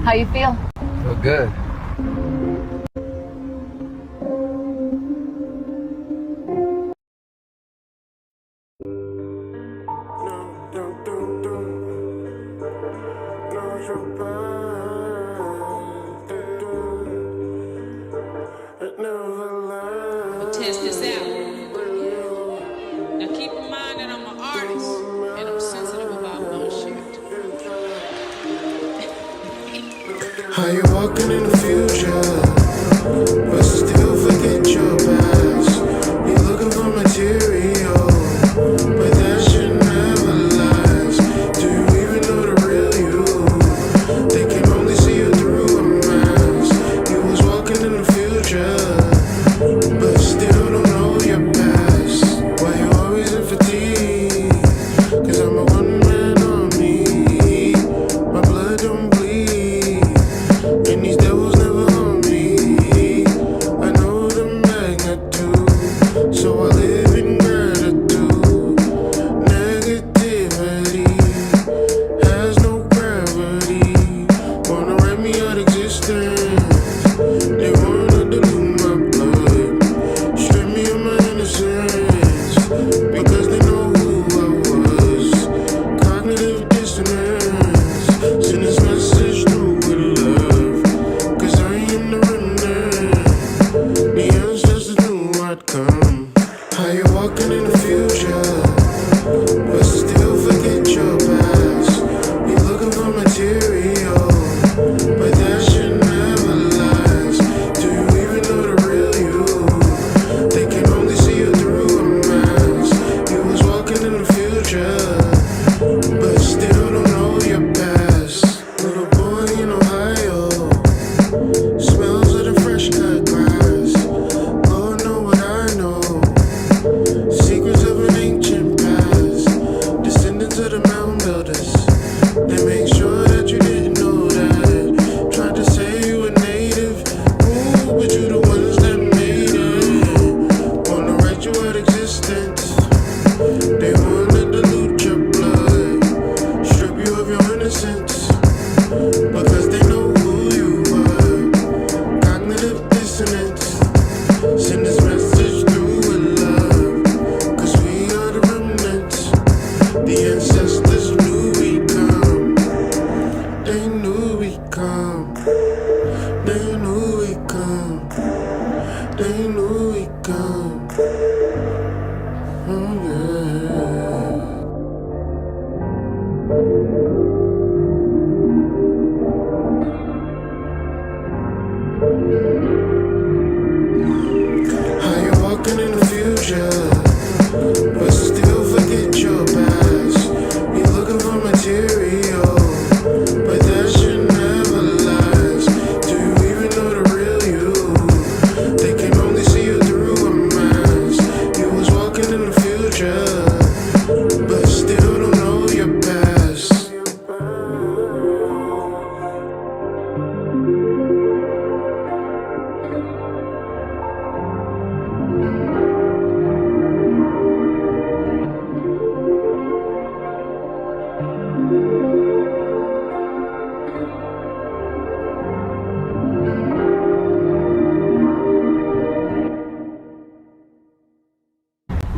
How you feel? Feel good. Test this out. Now keep in mind that I'm an artist and I'm sensitive about bullshit. How you walking in the future, but still forget your past. You looking for material, but that shit never lasts. Do you even know the real you? They can only see you through a mask. You was walking in the future, but still don't know your past. Why you always in fatigue? Cause I'm a one-man army. My blood don't bleed, and these devils never harm me. I know the magnitude, so I live in gratitude. Negativity has no gravity. Wanna write me out existence. They wanna dilute my blood, strip me of my innocence, because they know who I was. Cognitive dissonance, send this message through with love, cause I am the remnant. The ancestors knew I'd come. How you walking in the future, but still forget your past. You looking for material, but that shit never lasts. Do you even know the real you? They can only see you through a mask. You was walking in the future, but still don't know your past. Little boy in Ohio, smells of the fresh cut grass. Lord know what I know, secrets of an ancient past. Descendants of the mound builders, they make sure that you didn't know that. Tried to say you were native, ooh, but you the ones that made it. Wanna write you out existence. They wanna dilute your blood, strip you of your innocence, because they know who you were. Cognitive dissonance, send this message through with love, cause we are the remnants. The ancestors knew we'd come. They knew we'd come. They knew we'd come. They knew we'd come. Oh yeah. How you walking in the future, but still forget your past. You looking for material, but that shit never lasts. Do you even know the real you? They can only see you through a mask. You was walking in the future, but still don't know your past.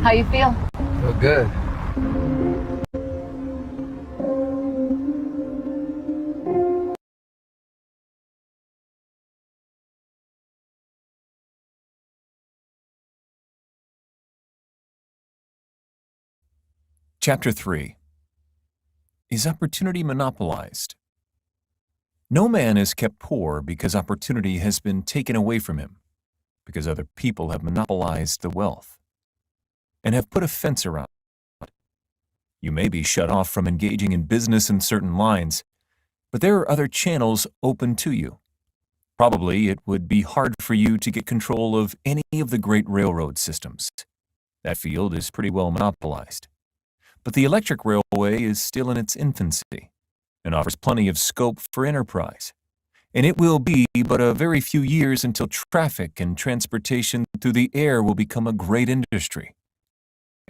How you feel? Feel good. Chapter 3. Is opportunity monopolized? No man is kept poor because opportunity has been taken away from him, because other people have monopolized the wealth and have put a fence around it. You may be shut off from engaging in business in certain lines, but there are other channels open to you. Probably it would be hard for you to get control of any of the great railroad systems. That field is pretty well monopolized. But the electric railway is still in its infancy and offers plenty of scope for enterprise. And it will be but a very few years until traffic and transportation through the air will become a great industry.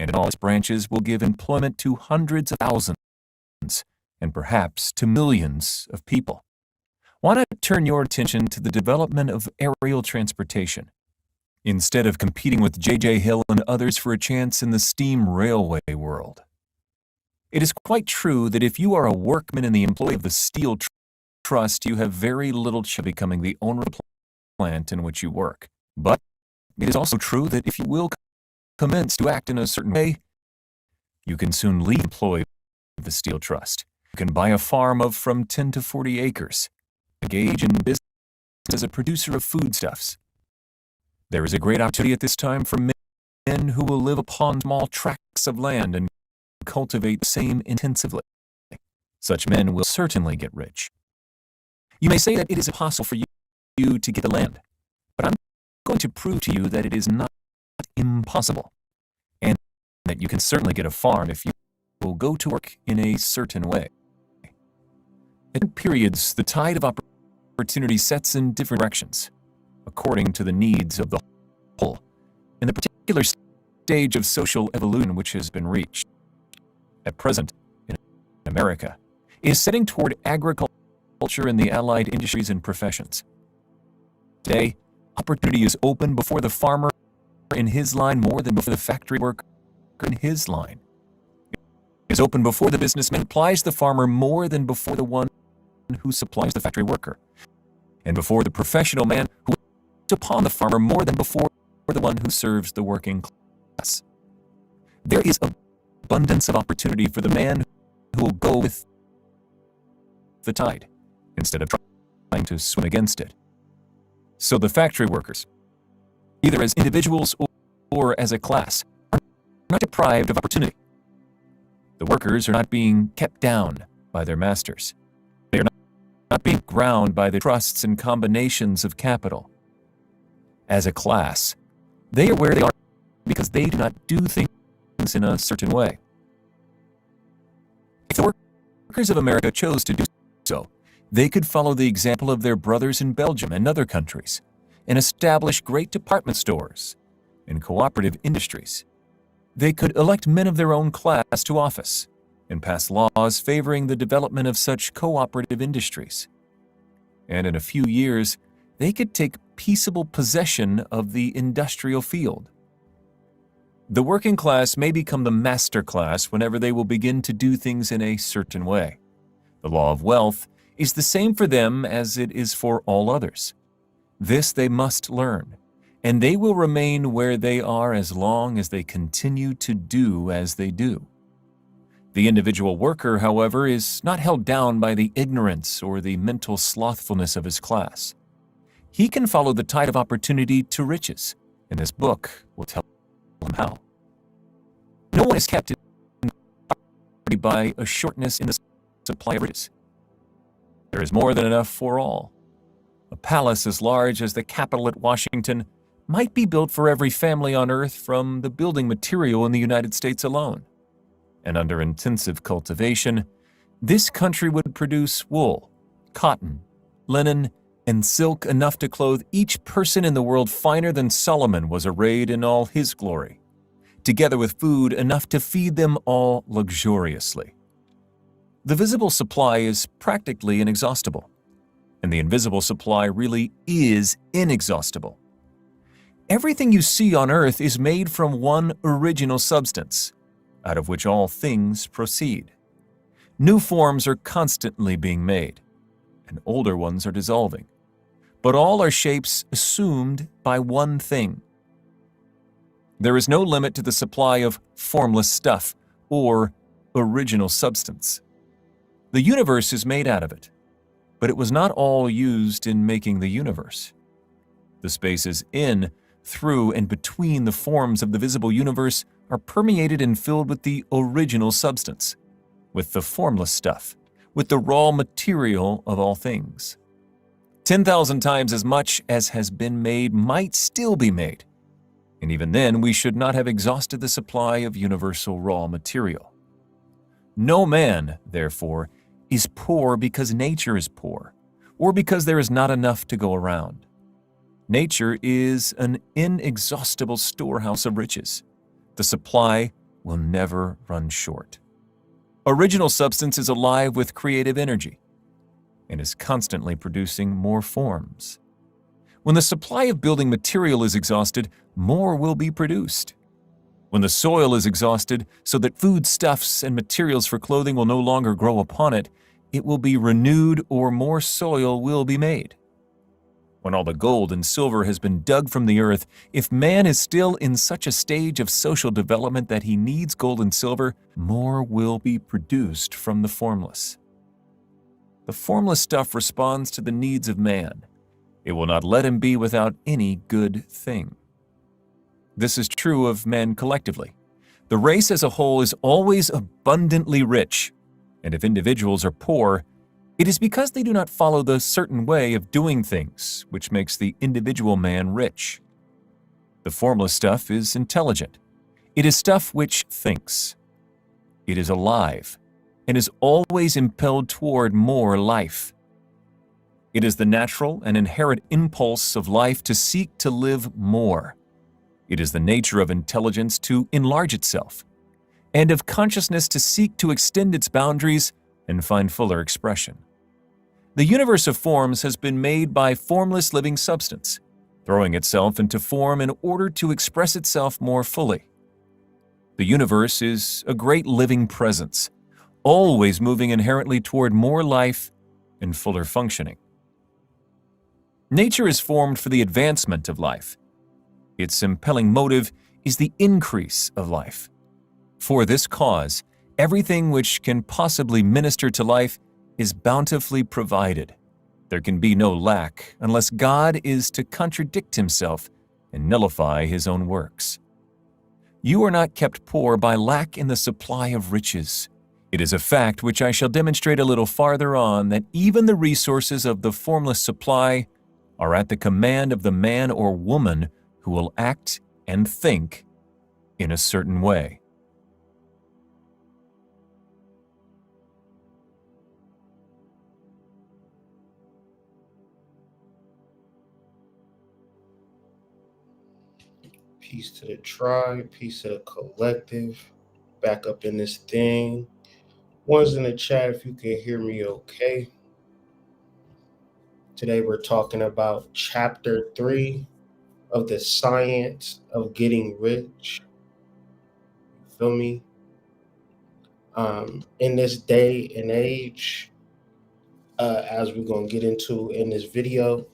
And in all its branches will give employment to hundreds of thousands and perhaps to millions of people. why not turn your attention to the development of aerial transportation, instead of competing with J.J. Hill and others for a chance in the steam railway world? It is quite true that if you are a workman in the employ of the Steel Trust, you have very little chance of becoming the owner of the plant in which you work. But it is also true that if you will commence to act in a certain way, you can soon leave the employ of the Steel Trust. You can buy a farm of from 10 to 40 acres, engage in business as a producer of foodstuffs. There is a great opportunity at this time for men who will live upon small tracts of land and cultivate the same intensively. Such men will certainly get rich. You may say that it is impossible for you to get the land, but I'm going to prove to you that it is not impossible, and that you can certainly get a farm if you will go to work in a certain way. At periods, the tide of opportunity sets in different directions, according to the needs of the whole, and the particular stage of social evolution which has been reached. At present, in America, it is setting toward agriculture and the allied industries and professions. Today, opportunity is open before the farmer in his line more than before the factory worker in his line. It is open before the businessman supplies the farmer more than before the one who supplies the factory worker, and before the professional man who waits upon the farmer more than before the one who serves the working class. There is abundance of opportunity for the man who will go with the tide, instead of trying to swim against it. So the factory workers, either as individuals or as a class, are not deprived of opportunity. The workers are not being kept down by their masters. They are not being ground by the trusts and combinations of capital. As a class, they are where they are because they do not do things in a certain way. If the workers of America chose to do so, they could follow the example of their brothers in Belgium and other countries and establish great department stores and cooperative industries. They could elect men of their own class to office and pass laws favoring the development of such cooperative industries. And in a few years, they could take peaceable possession of the industrial field. The working class may become the master class whenever they will begin to do things in a certain way. The law of wealth is the same for them as it is for all others. This they must learn, and they will remain where they are as long as they continue to do as they do. The individual worker, however, is not held down by the ignorance or the mental slothfulness of his class. He can follow the tide of opportunity to riches, and this book will tell him how. No one is kept in poverty by a shortness in the supply of riches. There is more than enough for all. A palace as large as the Capitol at Washington might be built for every family on earth from the building material in the United States alone. And under intensive cultivation, this country would produce wool, cotton, linen, and silk enough to clothe each person in the world finer than Solomon was arrayed in all his glory, together with food enough to feed them all luxuriously. The visible supply is practically inexhaustible, and the invisible supply really is inexhaustible. Everything you see on earth is made from one original substance, out of which all things proceed. New forms are constantly being made, and older ones are dissolving, but all are shapes assumed by one thing. There is no limit to the supply of formless stuff or original substance. The universe is made out of it, but it was not all used in making the universe. The spaces in, through, and between the forms of the visible universe are permeated and filled with the original substance, with the formless stuff, with the raw material of all things. 10,000 times as much as has been made might still be made, and even then we should not have exhausted the supply of universal raw material. No man, therefore, is poor because nature is poor, or because there is not enough to go around. Nature is an inexhaustible storehouse of riches. The supply will never run short. Original substance is alive with creative energy. and is constantly producing more forms. When the supply of building material is exhausted, more will be produced. When the soil is exhausted so that foodstuffs and materials for clothing will no longer grow upon it, it will be renewed or more soil will be made. When all the gold and silver has been dug from the earth, if man is still in such a stage of social development that he needs gold and silver, more will be produced from the formless. The formless stuff responds to the needs of man. It will not let him be without any good thing. This is true of men collectively. The race as a whole is always abundantly rich, and if individuals are poor, it is because they do not follow the certain way of doing things, which makes the individual man rich. The formless stuff is intelligent. It is stuff which thinks. It is alive, and is always impelled toward more life. It is the natural and inherent impulse of life to seek to live more. It is the nature of intelligence to enlarge itself, and of consciousness to seek to extend its boundaries and find fuller expression. The universe of forms has been made by formless living substance, throwing itself into form in order to express itself more fully. The universe is a great living presence, always moving inherently toward more life and fuller functioning. Nature is formed for the advancement of life. Its impelling motive is the increase of life. For this cause, everything which can possibly minister to life is bountifully provided. There can be no lack unless God is to contradict himself and nullify his own works. You are not kept poor by lack in the supply of riches. It is a fact which I shall demonstrate a little farther on that even the resources of the formless supply are at the command of the man or woman who will act and think in a certain way. Peace to the tribe, peace to the collective. Back up in this thing. One's in the chat if you can hear me okay. Today we're talking about chapter 3 of the science of getting rich. You feel me? In this day and age, as we're going to get into in this video,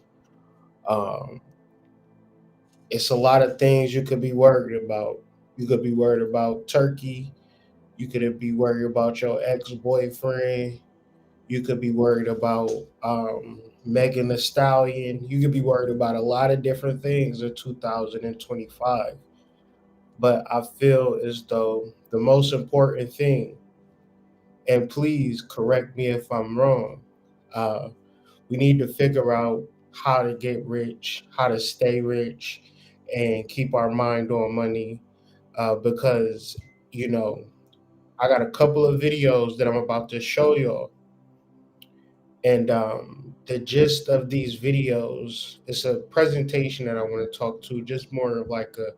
it's a lot of things you could be worried about. You could be worried about Turkey. You could be worried about your ex-boyfriend. You could be worried about Megan Thee Stallion. You could be worried about a lot of different things in 2025. But I feel as though the most important thing, and please correct me if I'm wrong, we need to figure out how to get rich, how to stay rich, and keep our mind on money. Because, I got a couple of videos that I'm about to show y'all. And the gist of these videos is a presentation that I want to talk to, just more of like a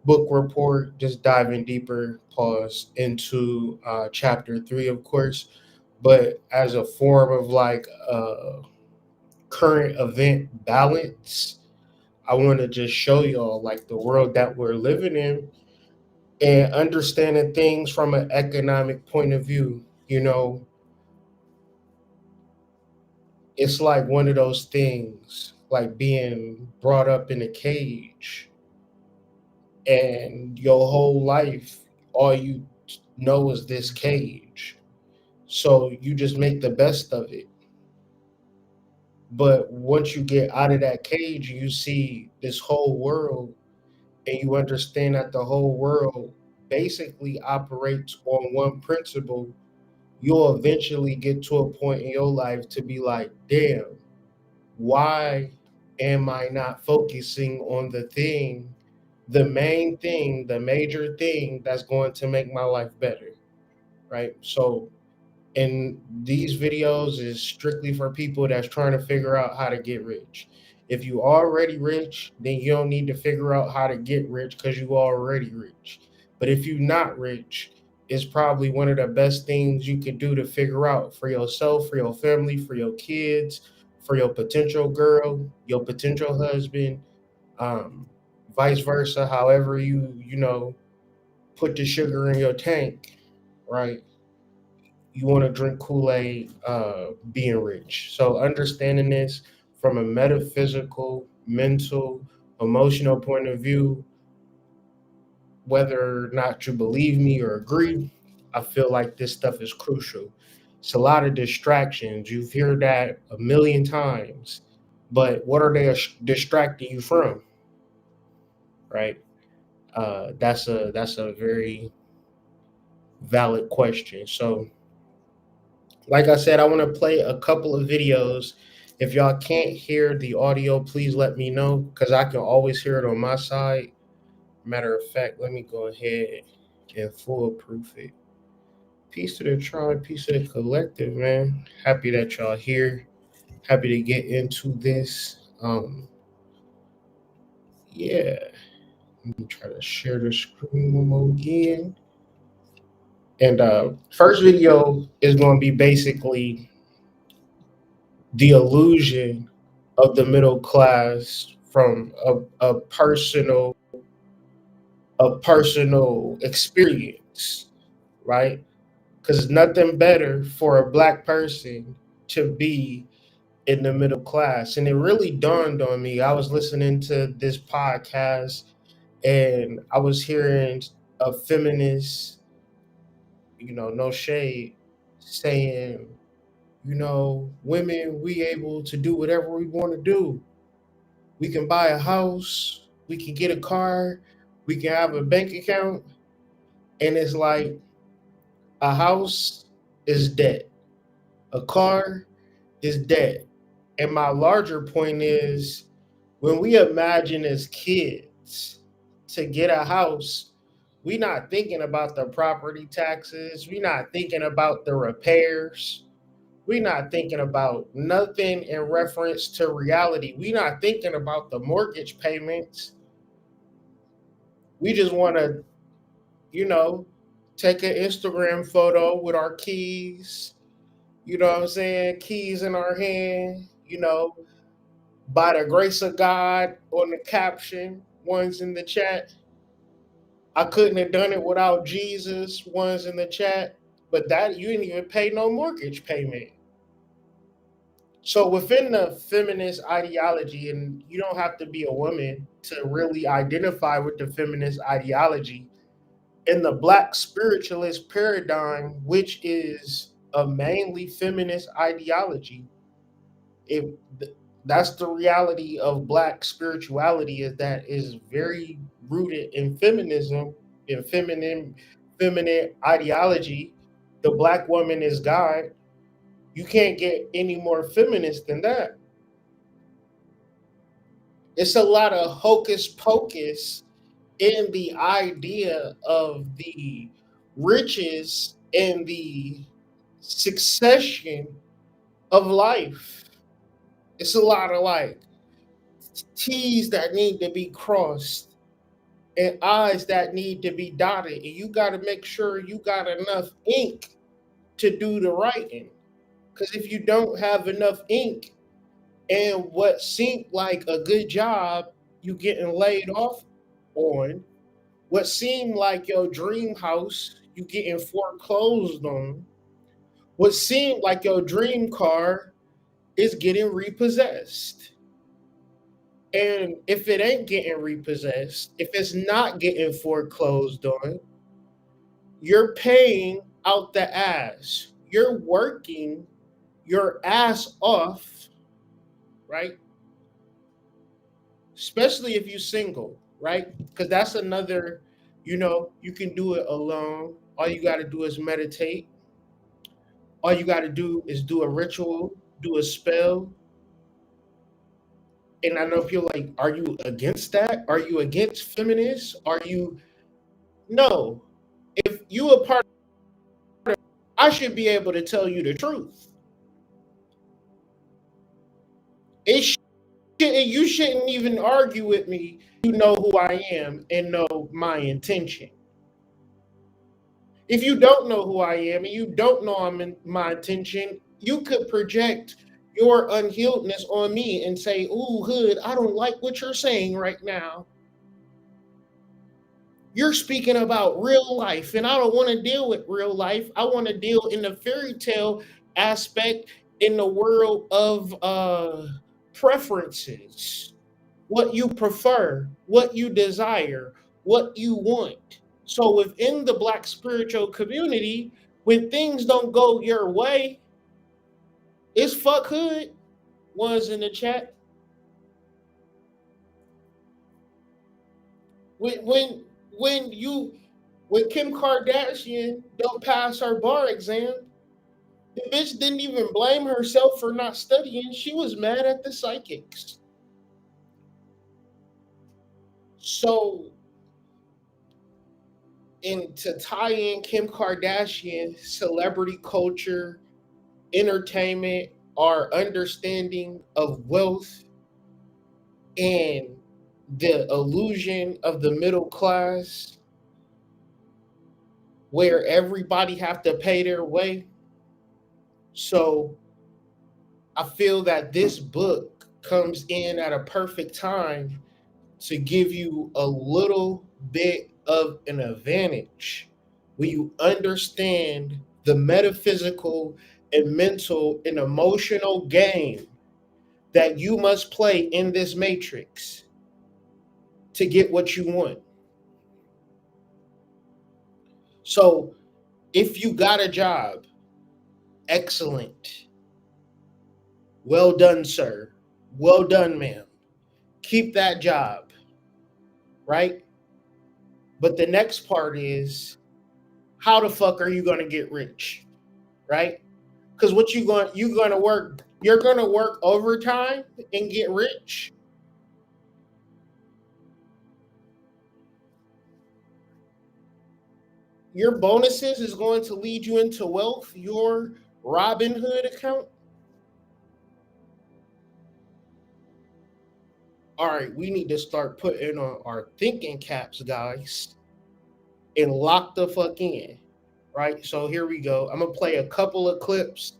book report, just diving deeper, pause, into chapter 3, of course, but as a form of like current event balance. I want to just show y'all like the world that we're living in and understanding things from an economic point of view. It's like one of those things, like being brought up in a cage and your whole life, all you know is this cage. So you just make the best of it. But once you get out of that cage, you see this whole world and you understand that the whole world basically operates on one principle. You'll eventually get to a point in your life to be like, damn, why am I not focusing on the main thing, the major thing that's going to make my life better, right? So, and these videos is strictly for people that's trying to figure out how to get rich. If you already rich, then you don't need to figure out how to get rich because you already rich. But if you're not rich is probably one of the best things you could do to figure out for yourself, for your family, for your kids, for your potential girl, your potential husband, um, vice versa. However, put the sugar in your tank, right? You want to drink Kool Aid, being rich. So understanding this from a metaphysical, mental, emotional point of view, whether or not you believe me or agree, I feel like this stuff is crucial. It's a lot of distractions. You've heard that a million times, but what are they distracting you from? Right? That's a very valid question. So, like I said, I want to play a couple of videos. If y'all can't hear the audio, please let me know because I can always hear it on my side. Matter of fact, let me go ahead and foolproof it. Peace to the tribe, peace to the collective, man. Happy that y'all here. Happy to get into this. Yeah. Let me try to share the screen one more again. And first video is going to be basically the illusion of the middle class from a personal experience, right? Because it's nothing better for a black person to be in the middle class. And it really dawned on me. I was listening to this podcast and I was hearing a feminist, no shade, saying, women, we able to do whatever we want to do. We can buy a house, we can get a car, we can have a bank account. And it's like a house is debt, a car is debt. And my larger point is when we imagine as kids to get a house, we not thinking about the property taxes, we not thinking about the repairs, we not thinking about nothing in reference to reality. We not thinking about the mortgage payments. We just want to, you know, take an Instagram photo with our keys, you know what I'm saying? Keys in our hand, by the grace of God on the caption, ones in the chat. I couldn't have done it without Jesus, ones in the chat. But that you didn't even pay no mortgage payment. So within the feminist ideology, and you don't have to be a woman to really identify with the feminist ideology, in the Black spiritualist paradigm, which is a mainly feminist ideology, if that's the reality of Black spirituality, is that is very rooted in feminism, in feminine ideology. The Black woman is God. You can't get any more feminist than that. It's a lot of hocus pocus in the idea of the riches and the succession of life. It's a lot of like T's that need to be crossed and I's that need to be dotted. And you got to make sure you got enough ink to do the writing. Because if you don't have enough ink and what seemed like a good job, you getting laid off on, what seemed like your dream house, you getting foreclosed on, what seemed like your dream car is getting repossessed. And if it ain't getting repossessed, if it's not getting foreclosed on, you're paying out the ass. You're working your ass off, right? Especially if you're single, right? Because that's another, you can do it alone. All you got to do is meditate. All you got to do is do a ritual, do a spell. And I know people like, are you against that? Are you against feminists? Are you? No. If you a part of, I should be able to tell you the truth. You shouldn't even argue with me. You know who I am and know my intention. If you don't know who I am and you don't know I'm in my intention, you could project your unhealedness on me and say, "Ooh, Hood, I don't like what you're saying right now. You're speaking about real life, and I don't want to deal with real life. I want to deal in the fairy tale aspect in the world of preferences, what you prefer, what you desire, what you want." So within the Black spiritual community, when things don't go your way, it's fuck Hood. One's in the chat. When when when you when Kim Kardashian don't pass her bar exam, the bitch didn't even blame herself for not studying. She was mad at the psychics. So, and to tie in Kim Kardashian, celebrity culture, entertainment, our understanding of wealth, and the illusion of the middle class, where everybody have to pay their way. So I feel that this book comes in at a perfect time to give you a little bit of an advantage when you understand the metaphysical and mental and emotional game that you must play in this matrix to get what you want. So if you got a job, excellent. Well done, sir. Well done, ma'am. Keep that job, right? But the next part is, how the fuck are you gonna get rich, right? Because what you're gonna work overtime and get rich. Your bonuses is going to lead you into wealth, your Robinhood account. All right, we need to start putting on our thinking caps, guys, and lock the fuck in, right? So here we go. I'm gonna play a couple of clips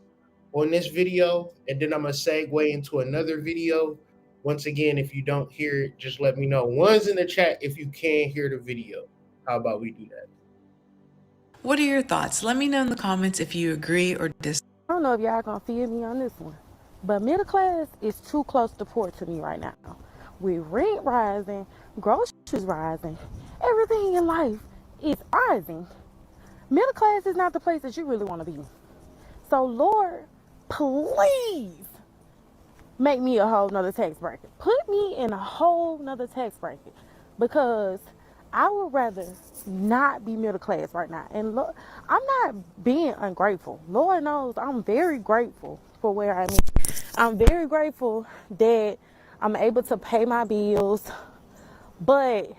on this video, and then I'm gonna segue into another video. Once again, if you don't hear it, just let me know. One's in the chat if you can't hear the video. How about we do that? What are your thoughts? Let me know in the comments if you agree or disagree. I don't know if y'all gonna feel me on this one, but middle class is too close to poor to me right now. With rent rising, groceries rising, everything in life is rising. Middle class is not the place that you really want to be. So Lord, please make me a whole nother tax bracket. Put me in a whole nother tax bracket, because I would rather not be middle class right now. And look, I'm not being ungrateful. Lord knows I'm very grateful for where I'm at. I'm very grateful that I'm able to pay my bills. But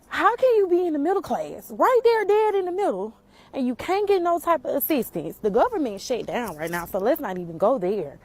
how can you be in the middle class, right there, dead in the middle, and you can't get no type of assistance? The government shut down right now, so let's not even go there.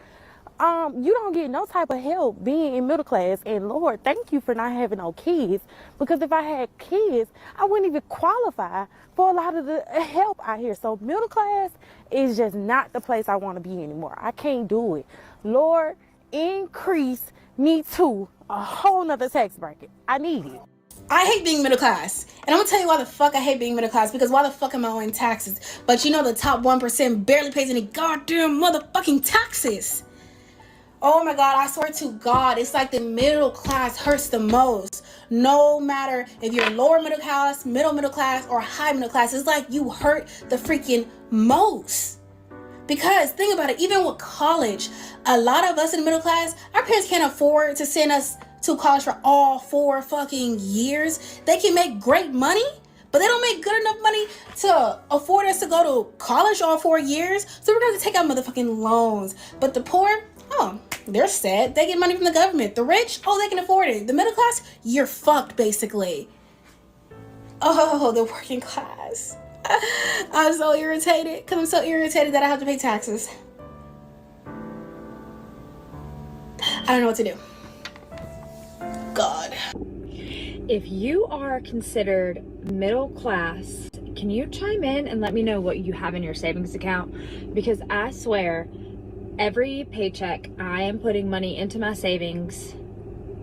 You don't get no type of help being in middle class. And Lord, thank you for not having no kids, because if I had kids, I wouldn't even qualify for a lot of the help out here. So middle class is just not the place I want to be anymore. I can't do it. Lord, increase me to a whole nother tax bracket. I need it. I hate being middle class. And I'm gonna tell you why the fuck I hate being middle class. Because why the fuck am I owing taxes? But you know the top 1% barely pays any goddamn motherfucking taxes. Oh my God, I swear to God, it's like the middle class hurts the most. No matter if you're lower middle class, middle class, or high middle class, it's like you hurt the freaking most. Because think about it, even with college, a lot of us in the middle class, our parents can't afford to send us to college for all 4 fucking years. They can make great money, but they don't make good enough money to afford us to go to college all 4 years. So we're going to take out motherfucking loans. But the poor, oh, they're sad. They get money from the government. The rich, oh, they can afford it. The middle class, you're fucked, basically. Oh, the working class. I'm so irritated, because I'm so irritated that I have to pay taxes. I don't know what to do. God. If you are considered middle class, can you chime in and let me know what you have in your savings account? Because I swear, every paycheck, I am putting money into my savings,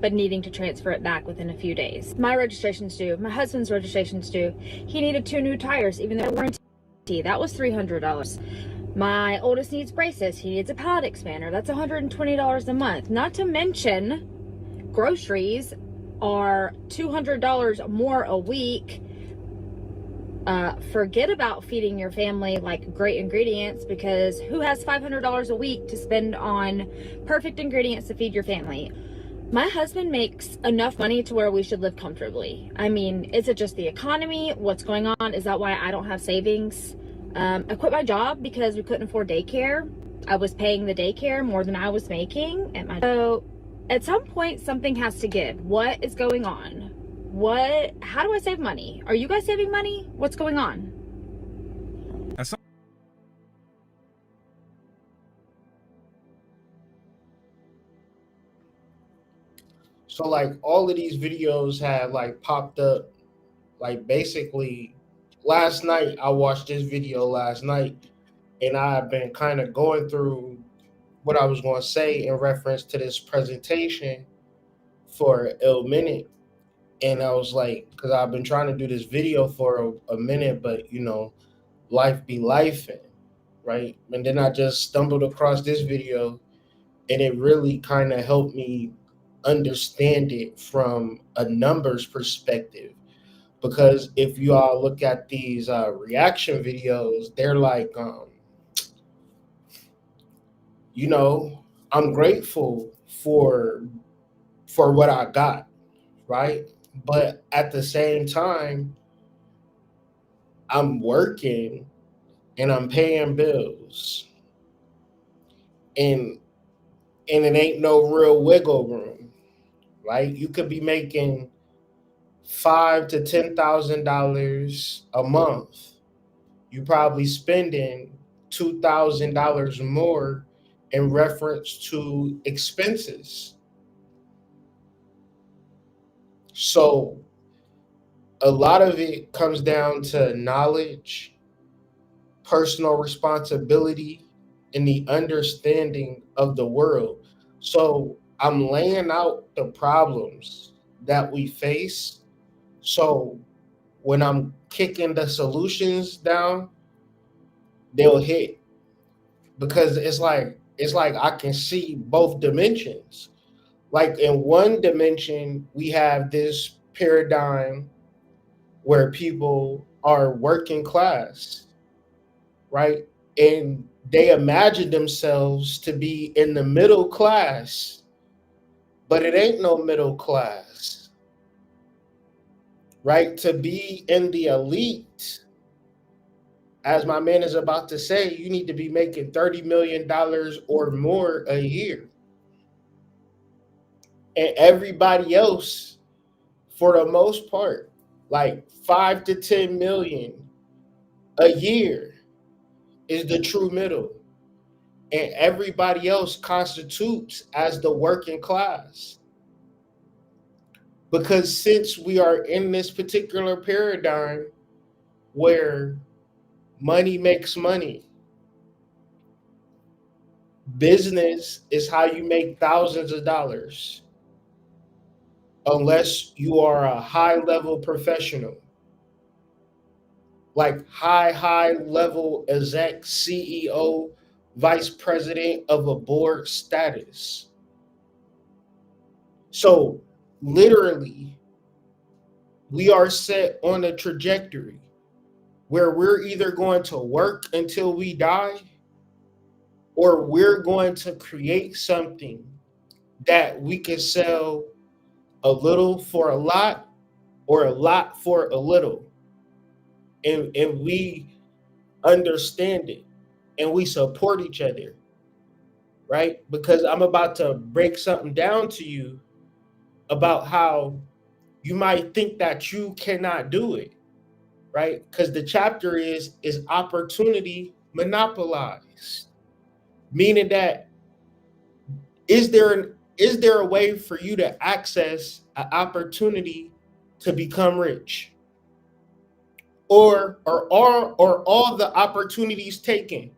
but needing to transfer it back within a few days. My registration's due. My husband's registration's due. He needed 2 new tires, even though warranty. That was $300. My oldest needs braces. He needs a palate expander. That's $120 a month. Not to mention, groceries are $200 more a week. Forget about feeding your family like great ingredients, because who has $500 a week to spend on perfect ingredients to feed your family? My husband makes enough money to where we should live comfortably. I mean, is it just the economy? What's going on? Is that why I don't have savings? I quit my job because we couldn't afford daycare. I was paying the daycare more than I was making. So at some point, something has to give. What is going on? How do I save money? Are you guys saving money? What's going on? So like all of these videos have like popped up, like basically last night I watched this video last night, and I've been kind of going through what I was going to say in reference to this presentation for a minute. And I was like, because I've been trying to do this video for a minute, but you know, life be lifing, right? And then I just stumbled across this video, and it really kind of helped me understand it from a numbers perspective. Because if you all look at these reaction videos, they're like, you know, I'm grateful for what I got, right? But at the same time, I'm working and I'm paying bills, and it ain't no real wiggle room, right? You could be making $5,000 to $10,000 a month. You probably spending $2,000 more in reference to expenses. So a lot of it comes down to knowledge, personal responsibility, and the understanding of the world. So I'm laying out the problems that we face. So when I'm kicking the solutions down, they'll hit, because it's like I can see both dimensions. Like in one dimension, we have this paradigm where people are working class, right? And they imagine themselves to be in the middle class, but it ain't no middle class, right? To be in the elite, as my man is about to say, you need to be making $30 million or more a year. And everybody else, for the most part, like 5 to 10 million a year is the true middle. And everybody else constitutes as the working class. Because since we are in this particular paradigm where money makes money, business is how you make thousands of dollars, unless you are a high level professional, like high level exec, CEO, vice president of a board status. So literally, we are set on a trajectory where we're either going to work until we die, or we're going to create something that we can sell a little for a lot, or a lot for a little. And we understand it, and we support each other, right? Because I'm about to break something down to you about how you might think that you cannot do it, right? Because the chapter is opportunity monopolized, meaning that is there a way for you to access an opportunity to become rich? or are all the opportunities taken?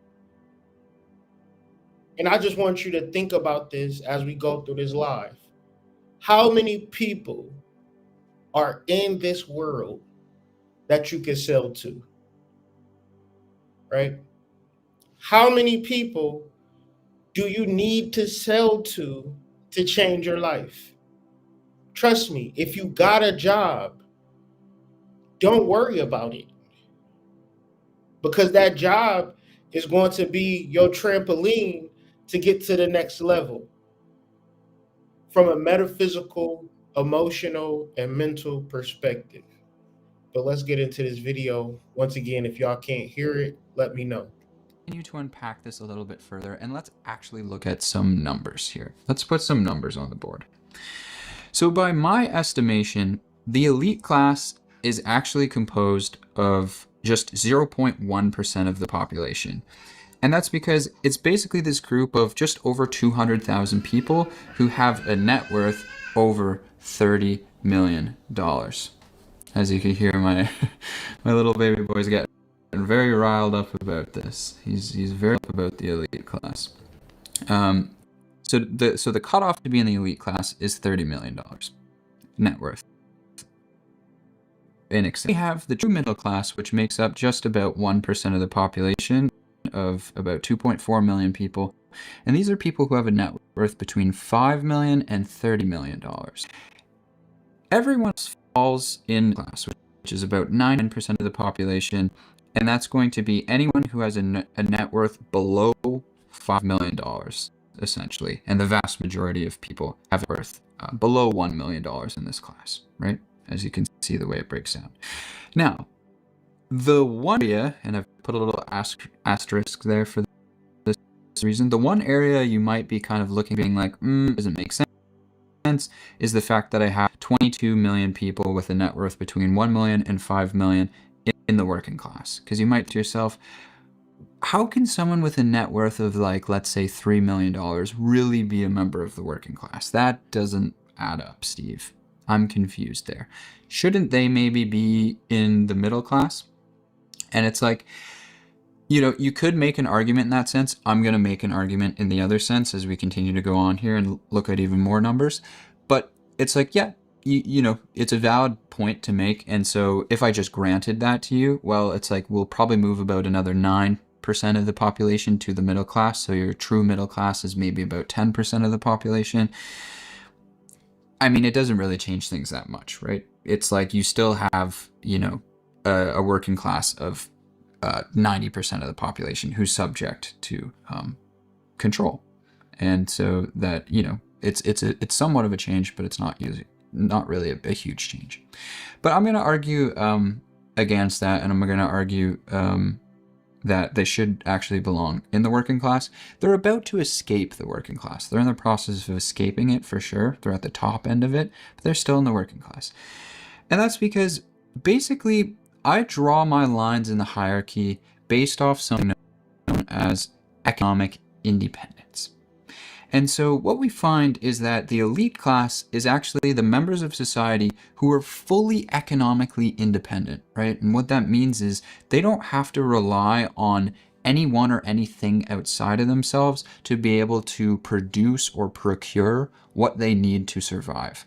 And I just want you to think about this as we go through this live. How many people are in this world that you can sell to? Right? How many people do you need to sell to change your life? Trust me, if you got a job, don't worry about it, because that job is going to be your trampoline to get to the next level from a metaphysical, emotional, and mental perspective. But let's get into this video. Once again, if y'all can't hear it, let me know. Continue to unpack this a little bit further, and let's actually look at some numbers here. Let's put some numbers on the board. So by my estimation, the elite class is actually composed of just 0.1% of the population. And that's because it's basically this group of just over 200,000 people who have a net worth over $30 million. As you can hear, my little baby boy's getting very riled up about this. He's very up about the elite class. So the cutoff to be in the elite class is $30 million net worth. We have the true middle class, which makes up just about 1% of the population of about 2.4 million people. And these are people who have a net worth between $5 million and $30 million. Everyone else falls in class, which is about 9% of the population. And that's going to be anyone who has a net worth below $5 million, essentially. And the vast majority of people have a worth below $1 million in this class, right? As you can see the way it breaks down. Now, the one area, and I've put a little asterisk there for this reason, the one area you might be kind of looking, being like, doesn't make sense, is the fact that I have 22 million people with a net worth between 1 million and 5 million in the working class. Because you might to yourself, how can someone with a net worth of, like, let's say $3 million really be a member of the working class? That doesn't add up, Steve. I'm confused there. Shouldn't they maybe be in the middle class? And it's like, you know, you could make an argument in that sense. I'm going to make an argument in the other sense as we continue to go on here and look at even more numbers. But it's like, yeah, you know, it's a valid point to make. And so if I just granted that to you, well, it's like we'll probably move about another 9% of the population to the middle class. So your true middle class is maybe about 10% of the population. I mean, it doesn't really change things that much, right? It's like you still have, you know, a working class of 90% of the population who's subject to control. And so that, you know, it's somewhat of a change, but it's not really a huge change. But I'm going to argue against that, and I'm going to argue that they should actually belong in the working class. They're about to escape the working class. They're in the process of escaping it for sure. They're at the top end of it, but they're still in the working class. And that's because basically I draw my lines in the hierarchy based off something known as economic independence. And so what we find is that the elite class is actually the members of society who are fully economically independent, right? And what that means is they don't have to rely on anyone or anything outside of themselves to be able to produce or procure what they need to survive.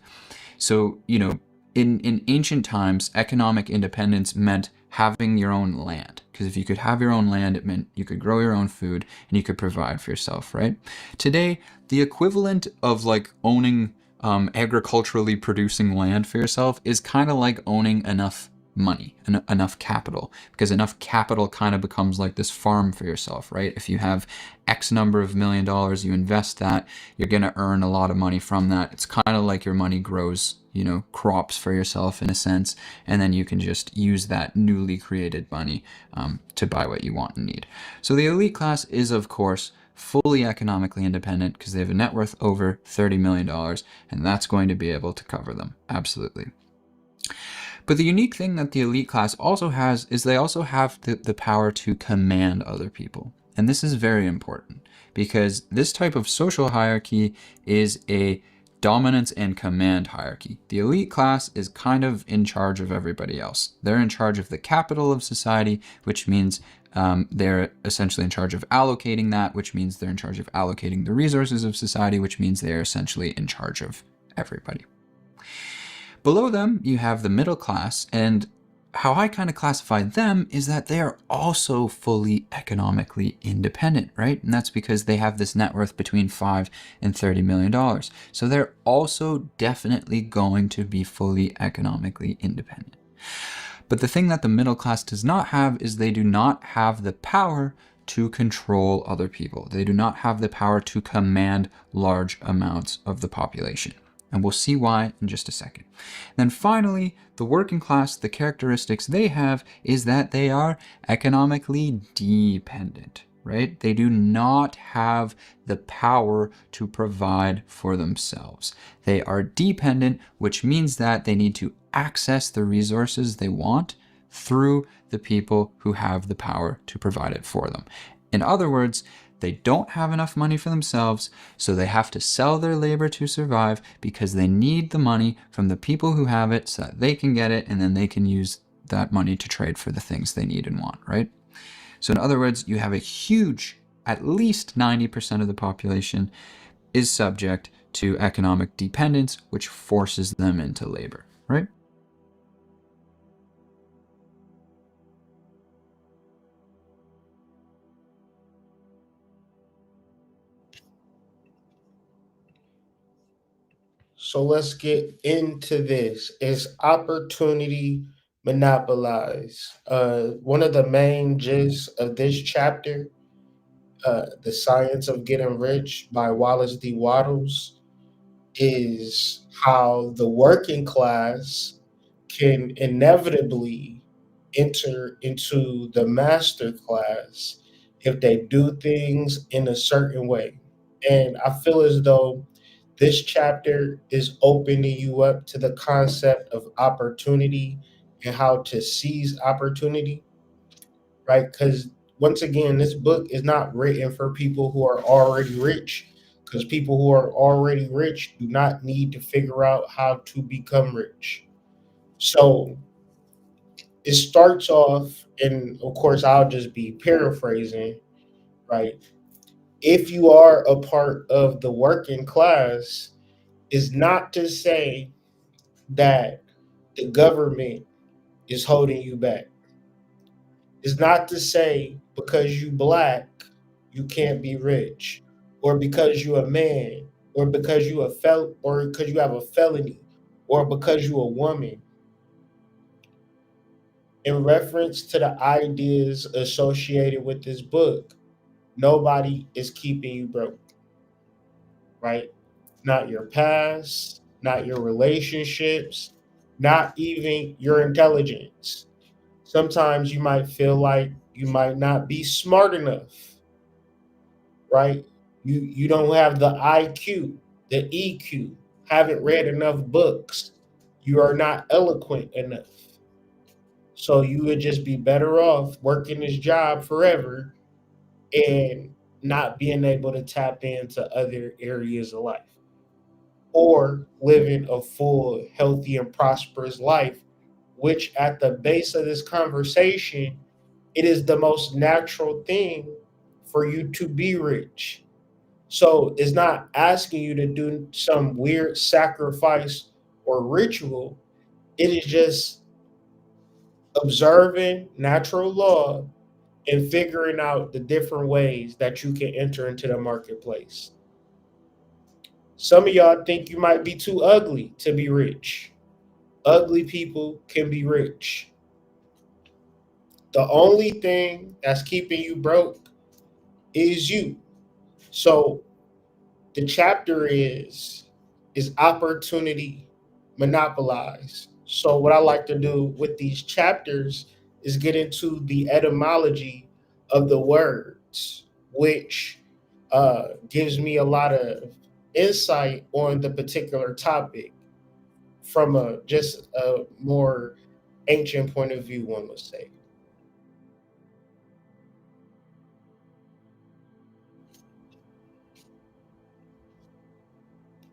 So, you know, in ancient times, economic independence meant having your own land. Because if you could have your own land, it meant you could grow your own food and you could provide for yourself, right? Today, the equivalent of like owning agriculturally producing land for yourself is kind of like owning enough money, enough capital, because enough capital kind of becomes like this farm for yourself, right? If you have X number of $1 million, you invest that, you're going to earn a lot of money from that. It's kind of like your money grows, you know, crops for yourself in a sense, and then you can just use that newly created money to buy what you want and need. So the elite class is, of course, fully economically independent because they have a net worth over $30 million, and that's going to be able to cover them. Absolutely. But the unique thing that the elite class also has is they also have the power to command other people. And this is very important because this type of social hierarchy is a dominance and command hierarchy. The elite class is kind of in charge of everybody else. They're in charge of the capital of society, which means they're essentially in charge of allocating that, which means they're in charge of allocating the resources of society, which means they're essentially in charge of everybody. Below them, you have the middle class, and how I kind of classify them is that they are also fully economically independent, right? And that's because they have this net worth between $5 and $30 million. So they're also definitely going to be fully economically independent. But the thing that the middle class does not have is they do not have the power to control other people. They do not have the power to command large amounts of the population. And we'll see why in just a second. Then finally, the working class, the characteristics they have is that they are economically dependent, right? They do not have the power to provide for themselves. They are dependent, which means that they need to access the resources they want through the people who have the power to provide it for them. In other words, they don't have enough money for themselves, so they have to sell their labor to survive because they need the money from the people who have it so that they can get it, and then they can use that money to trade for the things they need and want, right? So in other words, you have a huge, at least 90% of the population is subject to economic dependence, which forces them into labor, right? So let's get into this. Is opportunity monopolized? One of the main gists of this chapter, The Science of Getting Rich by Wallace D. Wattles, is how the working class can inevitably enter into the master class if they do things in a certain way. And I feel as though this chapter is opening you up to the concept of opportunity and how to seize opportunity, right? Because once again, this book is not written for people who are already rich, because people who are already rich do not need to figure out how to become rich. So it starts off, and of course, I'll just be paraphrasing, right? If you are a part of the working class, is not to say that the government is holding you back. It's not to say because you black, you can't be rich, or because you a man, or because you a or because you have a felony, or because you a woman. In reference to the ideas associated with this book, nobody is keeping you broke, right? Not your past, not your relationships, not even your intelligence. Sometimes you might feel like you might not be smart enough, right? You don't have the IQ, the EQ, haven't read enough books. You are not eloquent enough. So you would just be better off working this job forever and not being able to tap into other areas of life, or living a full, healthy, and prosperous life, which at the base of this conversation, it is the most natural thing for you to be rich. So it's not asking you to do some weird sacrifice or ritual. It is just observing natural law and figuring out the different ways that you can enter into the marketplace. Some of y'all think you might be too ugly to be rich. Ugly people can be rich. The only thing that's keeping you broke is you. So the chapter is opportunity monopolized. So what I like to do with these chapters is get into the etymology of the words, which gives me a lot of insight on the particular topic from a just a more ancient point of view, one would say.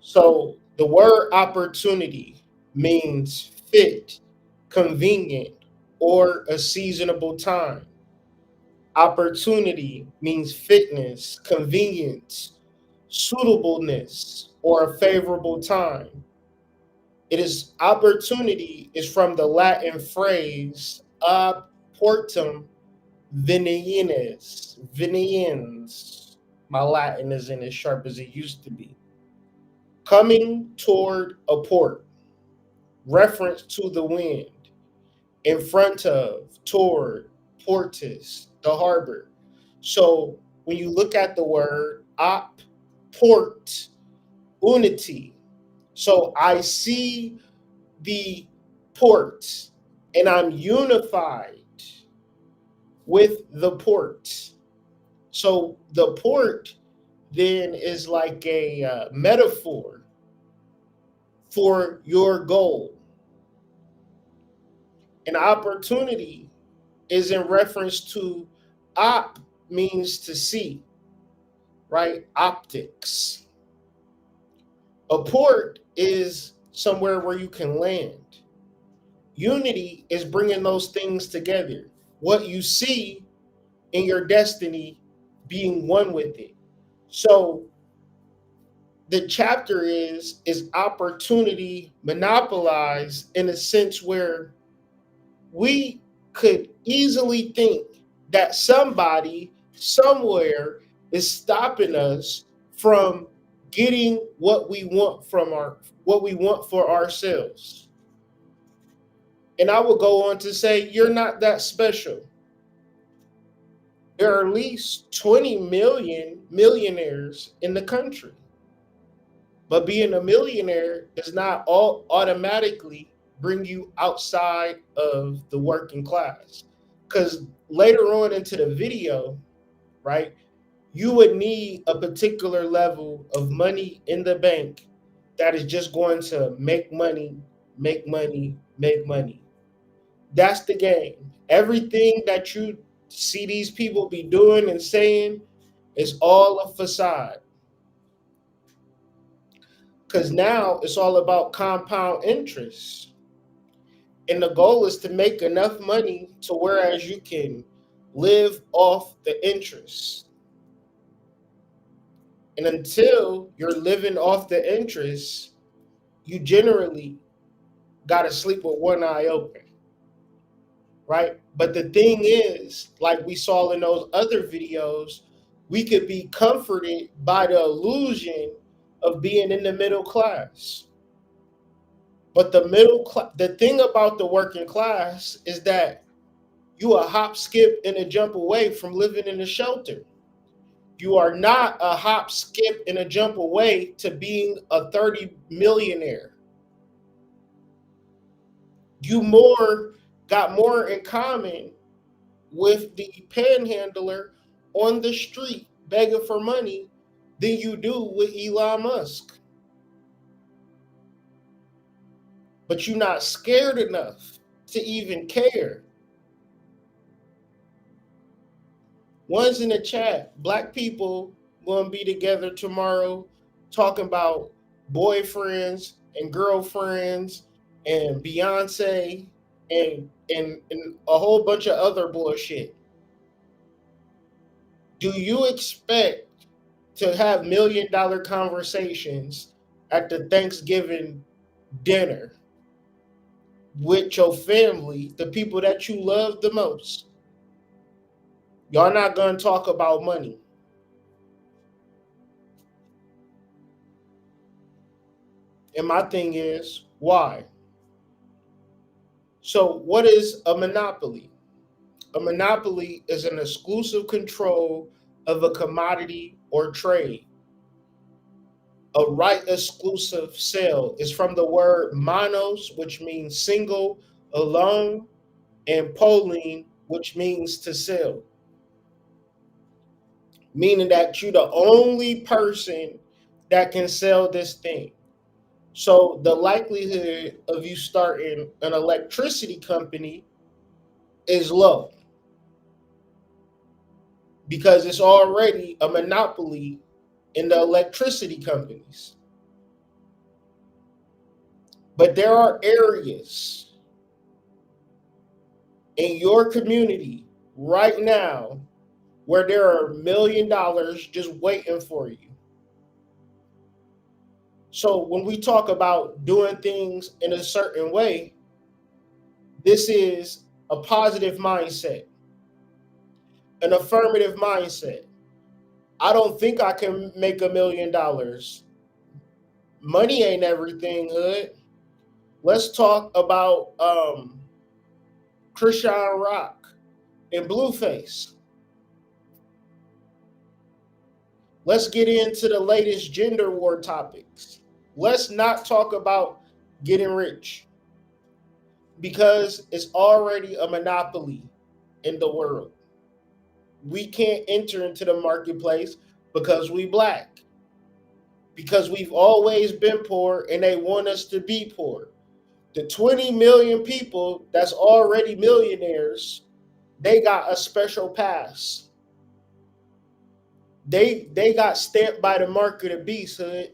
So The word opportunity means fit, convenient, or a seasonable time. Opportunity means fitness, convenience, suitableness, or a favorable time. It is opportunity is from the Latin phrase oppurtum veniens. Veniens. My Latin isn't as sharp as it used to be. Coming toward a port, reference to the wind, in front of, toward, portus, the harbor. So when you look at the word op, port, unity, so I see the port and I'm unified with the port. So the port then is like a metaphor for your goal. An opportunity is in reference to op means to see, right? Optics. A port is somewhere where you can land. Unity is bringing those things together. What you see in your destiny being one with it. So the chapter is opportunity monopolized in a sense where we could easily think that somebody somewhere is stopping us from getting what we want for ourselves. And I will go on to say, you're not that special. There are at least 20 million millionaires in the country. But being a millionaire does not automatically bring you outside of the working class. Because later on into the video, right, you would need a particular level of money in the bank that is just going to make money, make money, make money. That's the game. Everything that you see these people be doing and saying is all a facade. Because now it's all about compound interest. And the goal is to make enough money to whereas you can live off the interest. And until you're living off the interest, you generally got to sleep with one eye open. Right? But the thing is, like we saw in those other videos, we could be comforted by the illusion of being in the middle class. But the thing about the working class is that you a hop, skip, and a jump away from living in a shelter. You are not a hop, skip, and a jump away to being a 30 millionaire. You got more in common with the panhandler on the street begging for money than you do with Elon Musk. But you're not scared enough to even care. One's in the chat, Black people gonna be together tomorrow talking about boyfriends and girlfriends and Beyonce and a whole bunch of other bullshit. Do you expect to have $1 million conversations at the Thanksgiving dinner with your family, the people that you love the most? Y'all not going to talk about money. And my thing is, why? So what is a monopoly? A monopoly is an exclusive control of a commodity or trade. A right exclusive sale is from the word monos, which means single, alone, and polling, which means to sell. Meaning that you're the only person that can sell this thing. So the likelihood of you starting an electricity company is low because it's already a monopoly in the electricity companies. But there are areas in your community right now where there are $1 million just waiting for you. So when we talk about doing things in a certain way, this is a positive mindset, an affirmative mindset. I don't think I can make $1 million. Money ain't everything, hood. Let's talk about Christian Rock and Blueface. Let's get into the latest gender war topics. Let's not talk about getting rich because it's already a monopoly in the world. We can't enter into the marketplace because we black. Because we've always been poor and they want us to be poor. The 20 million people that's already millionaires, they got a special pass. They got stamped by the mark of the beast, hood.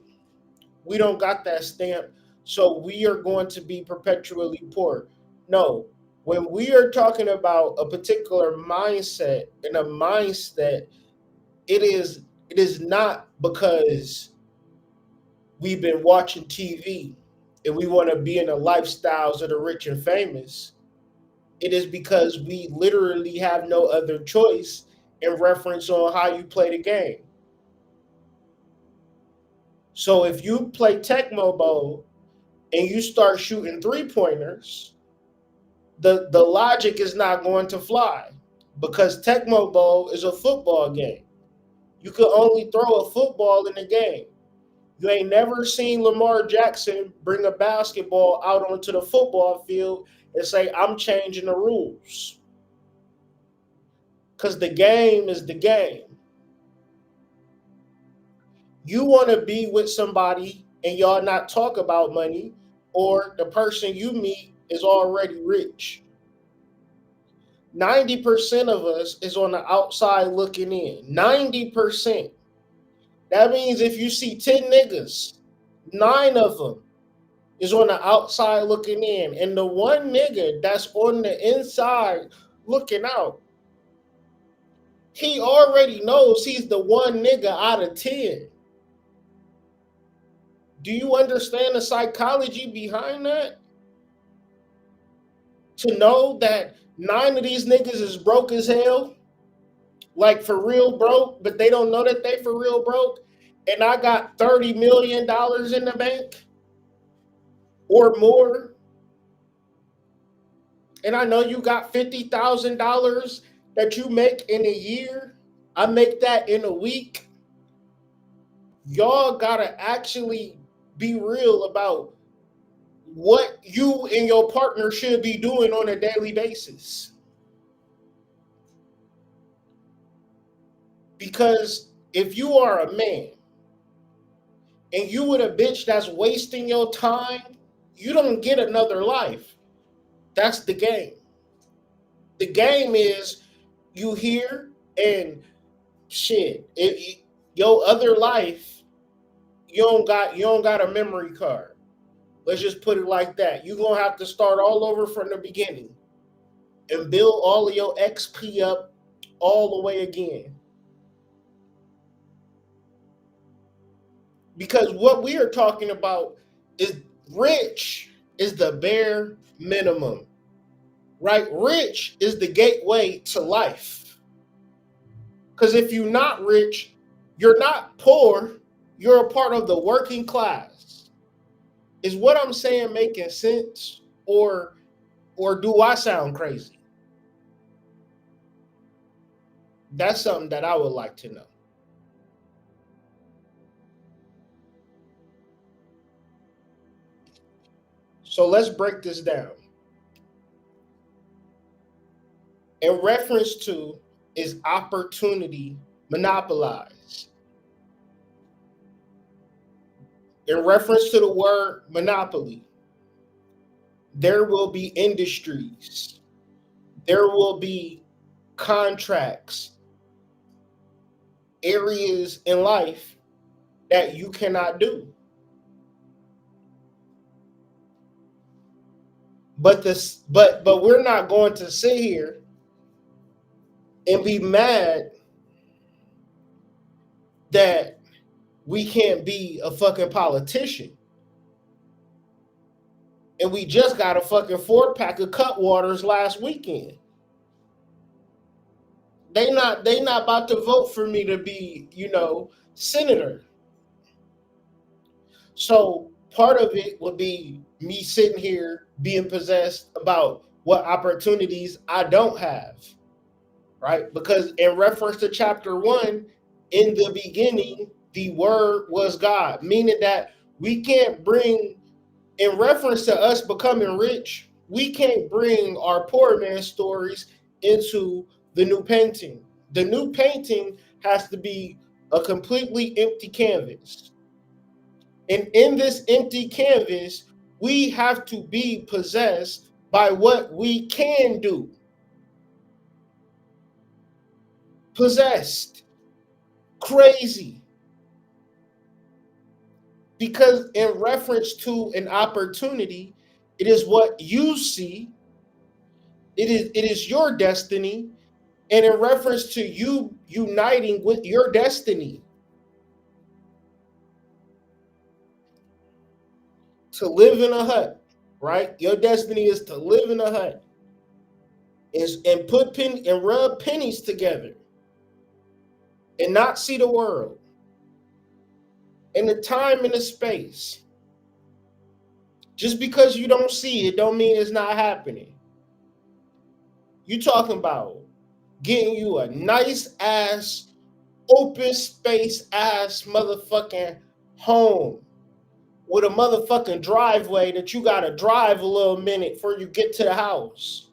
We don't got that stamp, so we are going to be perpetually poor. No, when we are talking about a particular mindset and a mindset, it is not because we've been watching TV and we want to be in the lifestyles of the rich and famous. It is because we literally have no other choice in reference on how you play the game. So if you play Tecmo Bowl and you start shooting 3-pointers, the logic is not going to fly because Tecmo Bowl is a football game. You can only throw a football in the game. You ain't never seen Lamar Jackson bring a basketball out onto the football field and say, I'm changing the rules. Because the game is the game. You want to be with somebody and y'all not talk about money, or the person you meet is already rich. 90% of us is on the outside looking in. 90%. That means if you see 10 niggas, 9 of them is on the outside looking in. And the one nigga that's on the inside looking out, he already knows he's the one nigga out of 10. Do you understand the psychology behind that? To know that 9 of these niggas is broke as hell, like for real broke, but they don't know that they for real broke, and I got $30 million in the bank or more, and I know you got $50,000 that you make in a year, I make that in a week. Y'all gotta actually be real about what you and your partner should be doing on a daily basis. Because if you are a man and you with a bitch that's wasting your time, you don't get another life. That's the game. The game is you here and shit. If your other life, you don't got a memory card. Let's just put it like that. You're gonna have to start all over from the beginning and build all of your XP up all the way again. Because what we are talking about is rich is the bare minimum, right? Rich is the gateway to life. Because if you're not rich, you're not poor, you're a part of the working class. Is what I'm saying making sense, or do I sound crazy? That's something that I would like to know. So let's break this down. In reference to is opportunity monopolized? In reference to the word monopoly, there will be industries, there will be contracts, areas in life that you cannot do. But we're not going to sit here and be mad that we can't be a fucking politician. And we just got a fucking 4-pack of Cutwaters last weekend. They not about to vote for me to be, senator. So part of it would be me sitting here being possessed about what opportunities I don't have, right? Because in reference to chapter 1, in the beginning, the word was God, meaning that we can't bring, in reference to us becoming rich, we can't bring our poor man stories into the new painting. The new painting has to be a completely empty canvas. And in this empty canvas, we have to be possessed by what we can do. Possessed. Crazy. Because in reference to an opportunity, it is what you see. It is your destiny. And in reference to you uniting with your destiny. To live in a hut, right? Your destiny is to live in a hut. And put and rub pennies together. And not see the world. And the time and the space. Just because you don't see it don't mean it's not happening. You talking about getting you a nice ass, open space ass motherfucking home with a motherfucking driveway that you gotta drive a little minute before you get to the house.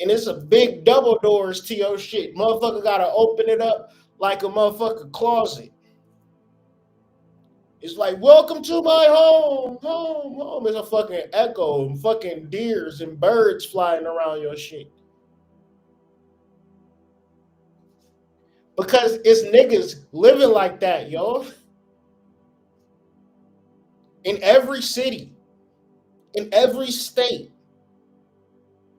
And it's a big double doors to your shit. Motherfucker gotta open it up like a motherfucking closet. It's like, welcome to my home, home, home. It's a fucking echo and fucking deers and birds flying around your shit. Because it's niggas living like that, yo. In every city, in every state.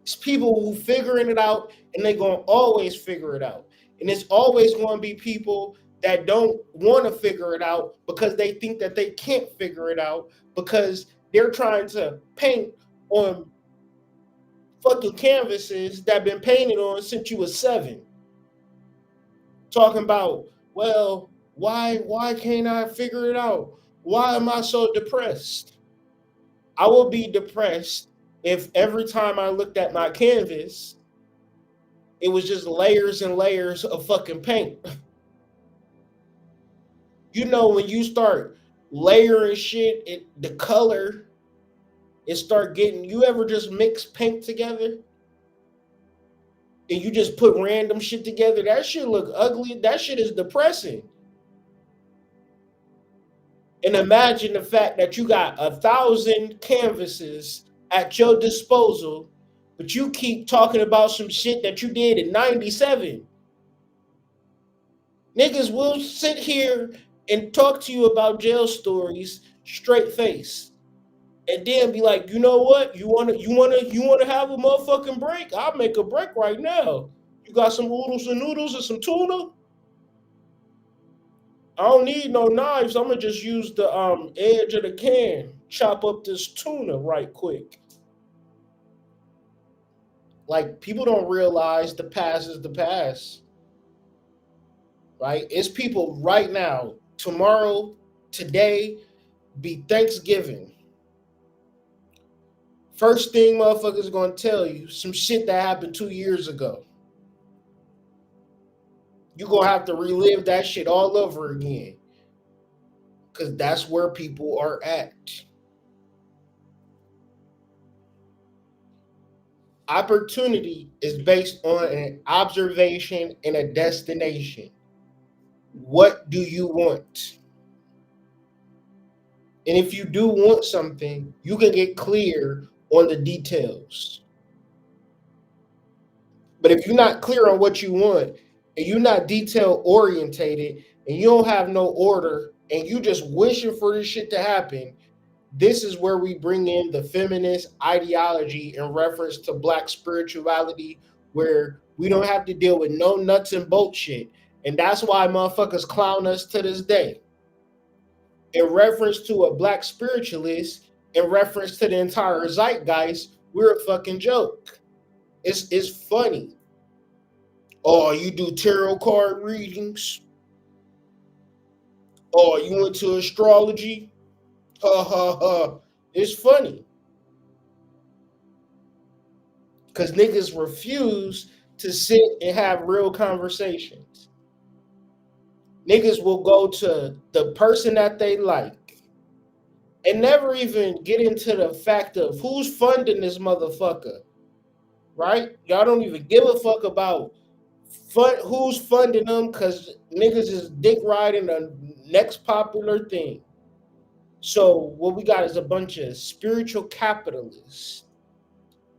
It's people who figuring it out, and they're going to always figure it out. And it's always going to be people that don't want to figure it out because they think that they can't figure it out because they're trying to paint on fucking canvases that been painted on since you was 7. Talking about, well, why can't I figure it out? Why am I so depressed? I will be depressed if every time I looked at my canvas, it was just layers and layers of fucking paint. You know, when you start layering shit, the color, it start getting, you ever just mix paint together? And you just put random shit together? That shit look ugly. That shit is depressing. And imagine the fact that you got 1,000 canvases at your disposal, but you keep talking about some shit that you did in 97. Niggas will sit here and talk to you about jail stories straight face. And then be like, you know what? You wanna have a motherfucking break? I'll make a break right now. You got some oodles and noodles and some tuna? I don't need no knives. I'm gonna just use the edge of the can. Chop up this tuna right quick. Like, people don't realize the past is the past. Right? It's people right now, tomorrow, today, be Thanksgiving. First thing motherfuckers gonna tell you, some shit that happened 2 years ago. You're gonna have to relive that shit all over again. Because that's where people are at. Opportunity is based on an observation and a destination. What do you want? And if you do want something, you can get clear on the details. But if you're not clear on what you want, and you're not detail orientated, and you don't have no order, and you just wishing for this shit to happen, This is where we bring in the feminist ideology in reference to black spirituality, where we don't have to deal with no nuts and bolts shit. And that's why motherfuckers clown us to this day. In reference to a black spiritualist, in reference to the entire zeitgeist, we're a fucking joke. It's funny. Oh, you do tarot card readings? Oh, you into astrology? Ha ha ha. It's funny. Because niggas refuse to sit and have real conversations. Niggas will go to the person that they like and never even get into the fact of who's funding this motherfucker, right? Y'all don't even give a fuck about who's funding them, because niggas is dick riding the next popular thing. So what we got is a bunch of spiritual capitalists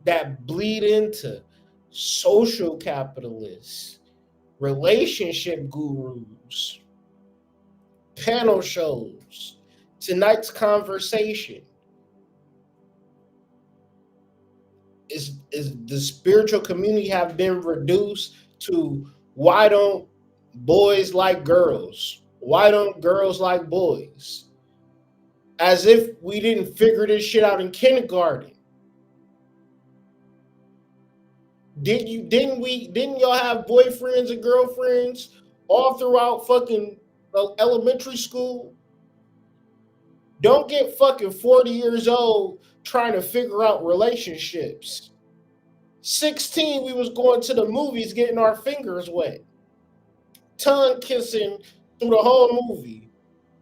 that bleed into social capitalists, relationship gurus, panel shows, tonight's conversation. Is the spiritual community have been reduced to why don't boys like girls? Why don't girls like boys? As if we didn't figure this shit out in kindergarten. Didn't y'all have boyfriends and girlfriends all throughout fucking elementary school? Don't get fucking 40 years old trying to figure out relationships. 16, we was going to the movies getting our fingers wet. Tongue kissing through the whole movie.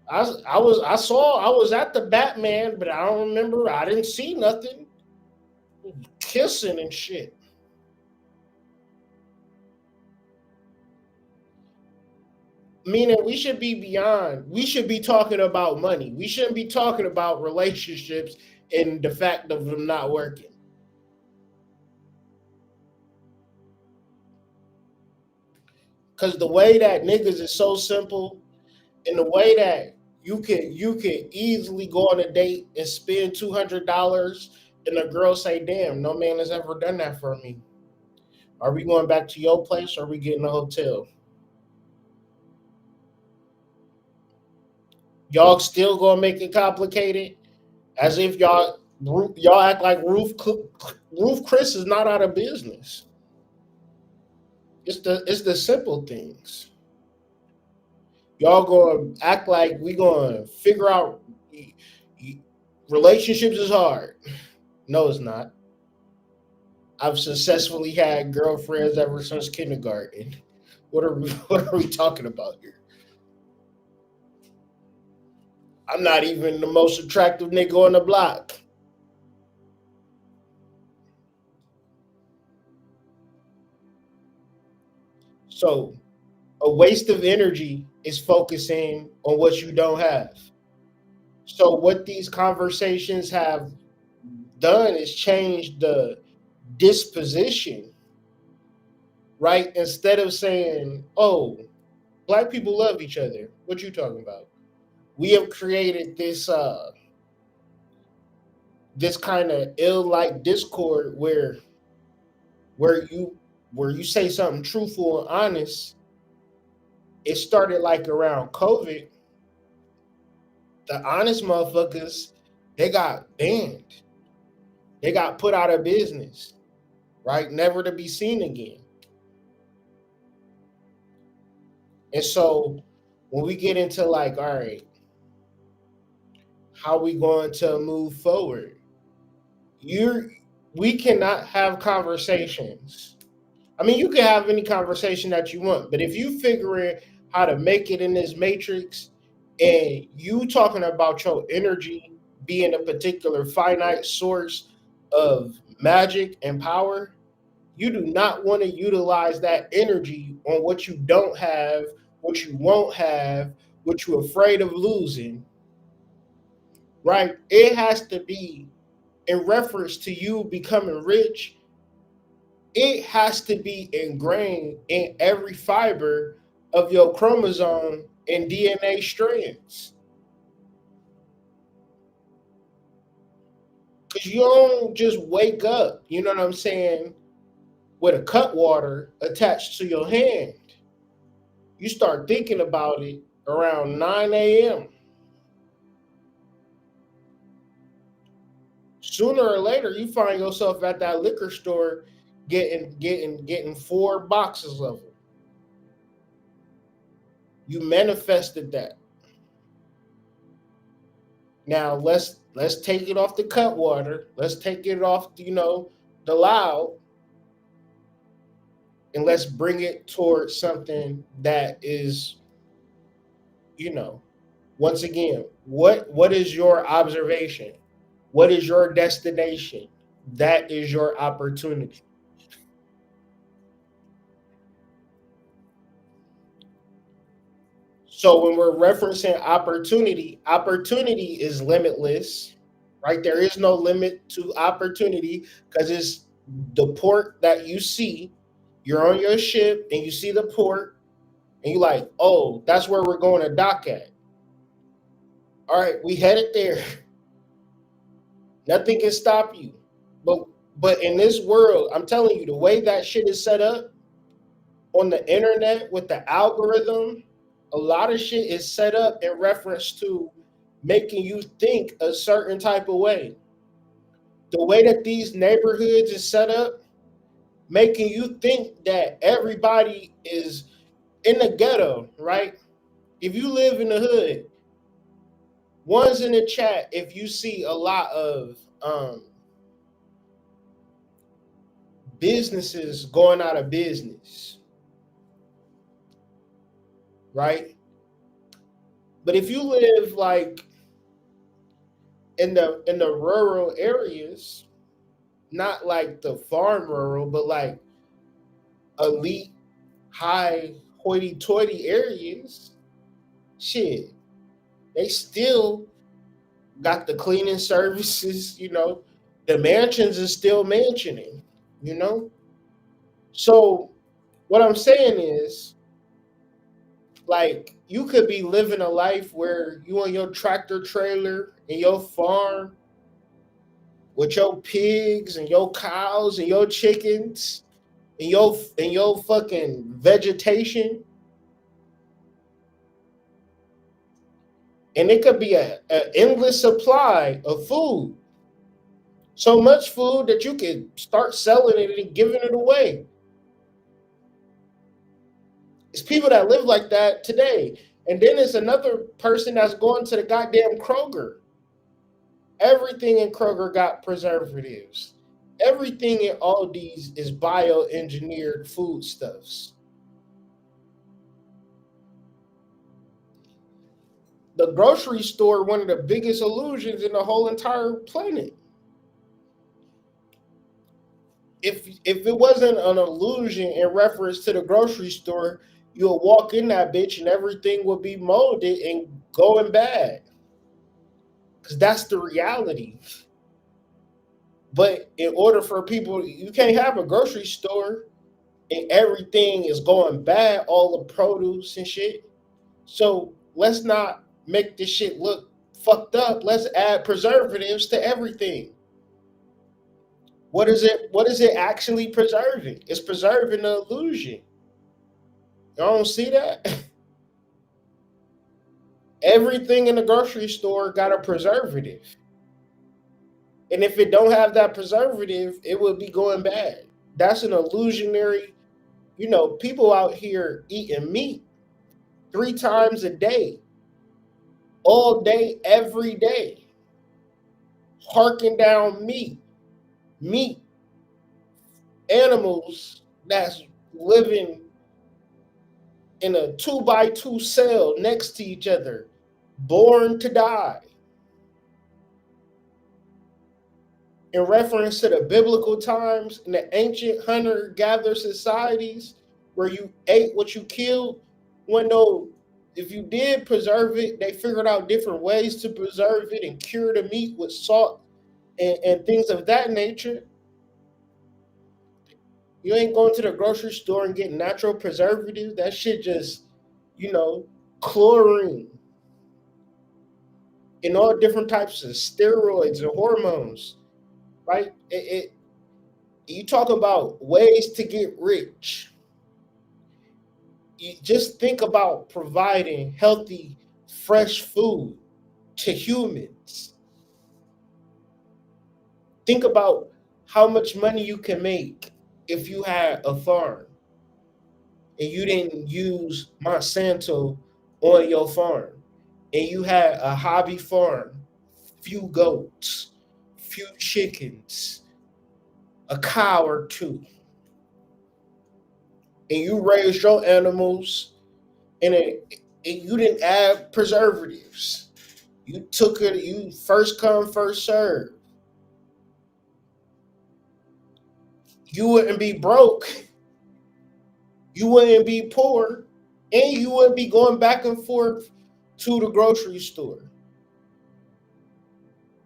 I was at the Batman, but I don't remember. I didn't see nothing. Kissing and shit. Meaning we should be beyond. We should be talking about money. We shouldn't be talking about relationships and the fact of them not working. Because the way that niggas is so simple, and the way that you can easily go on a date and spend $200 and a girl say, damn, no man has ever done that for me. Are we going back to your place or are we getting a hotel? Y'all still gonna make it complicated, as if y'all act like Roof Chris is not out of business. It's the simple things. Y'all gonna act like we gonna figure out relationships is hard. No, it's not. I've successfully had girlfriends ever since kindergarten. What are we talking about here? I'm not even the most attractive nigga on the block. So a waste of energy is focusing on what you don't have. So what these conversations have done is change the disposition, right? Instead of saying, oh, black people love each other. What you talking about? We have created this kind of ill-like discord where you say something truthful and honest. It started like around COVID. The honest motherfuckers, they got banned. They got put out of business, right? Never to be seen again. And so when we get into like, all right, how we going to move forward? We cannot have conversations. I mean, you can have any conversation that you want, but if you figuring how to make it in this matrix and you talking about your energy being a particular finite source of magic and power, you do not want to utilize that energy on what you don't have, what you won't have, what you're afraid of losing, right? It has to be in reference to you becoming rich. It has to be ingrained in every fiber of your chromosome and DNA strands. Because you don't just wake up, you know what I'm saying, with a cut water attached to your hand. You start thinking about it around 9 a.m. Sooner or later, you find yourself at that liquor store getting 4 boxes of them. You manifested that. Now let's take it off the cut water. Let's take it off, the loud, and let's bring it towards something that is, once again, what is your observation? What is your destination? That is your opportunity. So when we're referencing opportunity is limitless, right? There is no limit to opportunity because it's the port that you see. You're on your ship and you see the port and you're like, oh, that's where we're going to dock at. All right, we headed there. Nothing can stop you. But in this world, I'm telling you, the way that shit is set up on the internet with the algorithm, a lot of shit is set up in reference to making you think a certain type of way. The way that these neighborhoods is set up, making you think that everybody is in the ghetto, right? If you live in the hood, one's in the chat if you see a lot of businesses going out of business, right? But if you live like in the rural areas, not like the farm rural, but like elite, high hoity-toity areas, shit, they still got the cleaning services, the mansions is still mansioning, So what I'm saying is, like, you could be living a life where you on your tractor trailer and your farm with your pigs and your cows and your chickens and your fucking vegetation. And it could be an endless supply of food. So much food that you could start selling it and giving it away. It's people that live like that today. And then there's another person that's going to the goddamn Kroger. Everything in Kroger got preservatives. Everything in Aldi's is bioengineered foodstuffs. The grocery store, one of the biggest illusions in the whole entire planet. If it wasn't an illusion in reference to the grocery store, you'll walk in that bitch and everything will be molded and going bad. Because that's the reality. But in order for people, you can't have a grocery store and everything is going bad, all the produce and shit. So let's not make this shit look fucked up. Let's add preservatives to everything. What is it actually preserving? It's preserving the illusion. Y'all don't see that? Everything in the grocery store got a preservative. And if it don't have that preservative, it will be going bad. That's an illusionary, people out here eating meat 3 times a day, all day, every day, harking down meat, animals that's living in a 2x2 cell next to each other, born to die. In reference to the biblical times and the ancient hunter-gatherer societies where you ate what you killed, if you did preserve it, they figured out different ways to preserve it and cure the meat with salt and things of that nature. You ain't going to the grocery store and getting natural preservatives. That shit just, chlorine and all different types of steroids and hormones. right? You talk about ways to get rich. You just think about providing healthy, fresh food to humans. Think about how much money you can make if you had a farm and you didn't use Monsanto on your farm, and you had a hobby farm, few goats, few chickens, a cow or two, and you raised your animals, and you didn't add preservatives. You took it, you first come, first serve. You wouldn't be broke, you wouldn't be poor, and you wouldn't be going back and forth to the grocery store.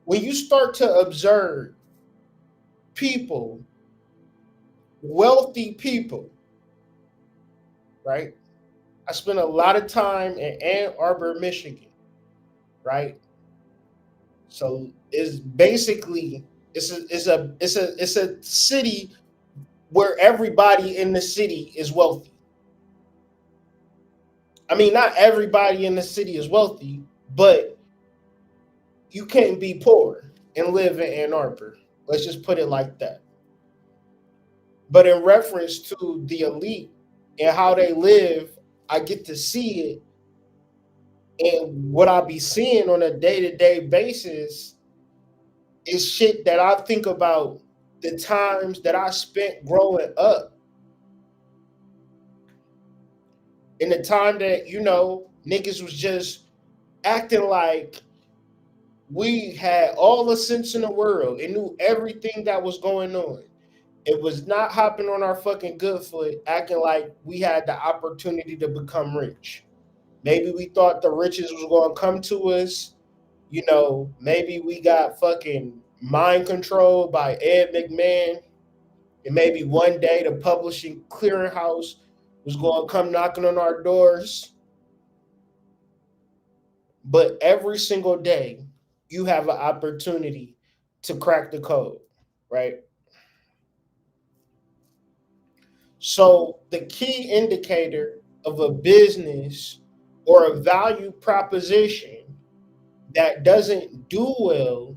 When you start to observe people, wealthy people, right? I spent a lot of time in Ann Arbor, Michigan, right? So it's basically it's a city where everybody in the city is wealthy. I mean, not everybody in the city is wealthy, but you can't be poor and live in Ann Arbor. Let's just put it like that. But in reference to the elite and how they live, I get to see it. And what I be seeing on a day-to-day basis is shit that I think about the times that I spent growing up. In the time that, niggas was just acting like we had all the sense in the world and knew everything that was going on. It was not hopping on our fucking good foot, acting like we had the opportunity to become rich. Maybe we thought the riches was going to come to us. Maybe we got fucking mind controlled by Ed McMahon. And maybe one day the publishing clearinghouse was going to come knocking on our doors. But every single day, you have an opportunity to crack the code, right? So the key indicator of a business or a value proposition that doesn't do well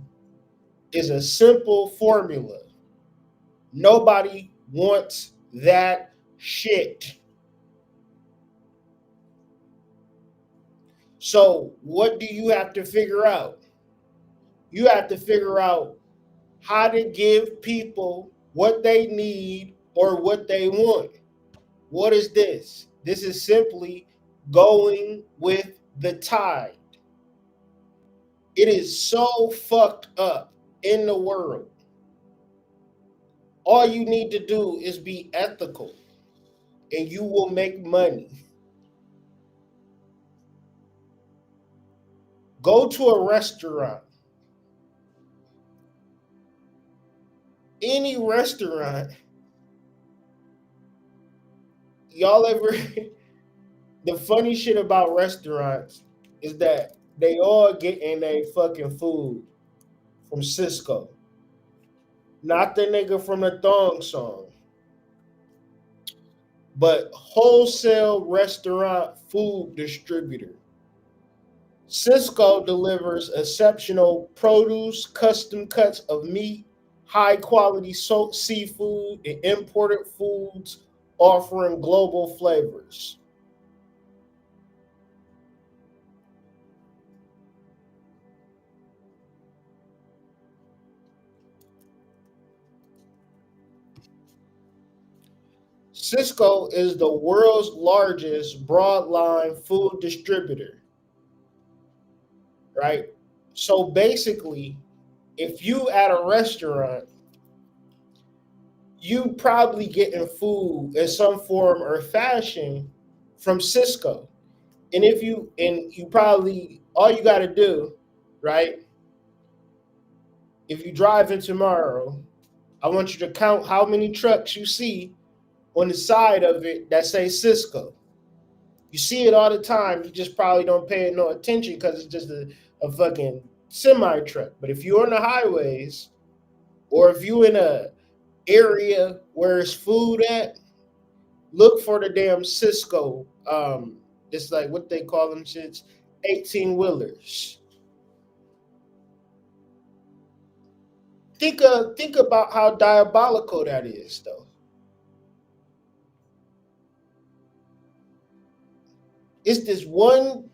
is a simple formula. Nobody wants that shit. So what do you have to figure out? You have to figure out how to give people what they need or what they want. What is this? This is simply going with the tide. It is so fucked up in the world. All you need to do is be ethical and you will make money. Go to a restaurant. Any restaurant. Y'all ever... The funny shit about restaurants is that they all getting their fucking food from Cisco. Not the nigga from the thong song. But wholesale restaurant food distributor. Cisco delivers exceptional produce, custom cuts of meat, high quality seafood, and imported foods offering global flavors. Cisco is the world's largest broadline food distributor, right? So basically, if you at a restaurant, you probably getting food in some form or fashion from Cisco. And you probably, all you got to do, right? If you drive in tomorrow, I want you to count how many trucks you see on the side of it that say Cisco. You see it all the time. You just probably don't pay it no attention because it's just a fucking semi truck. But if you're on the highways, or if you in a area where it's food at, look for the damn Cisco. It's like what they call them shits, 18-wheelers. Think about how diabolical that is, though. It's this one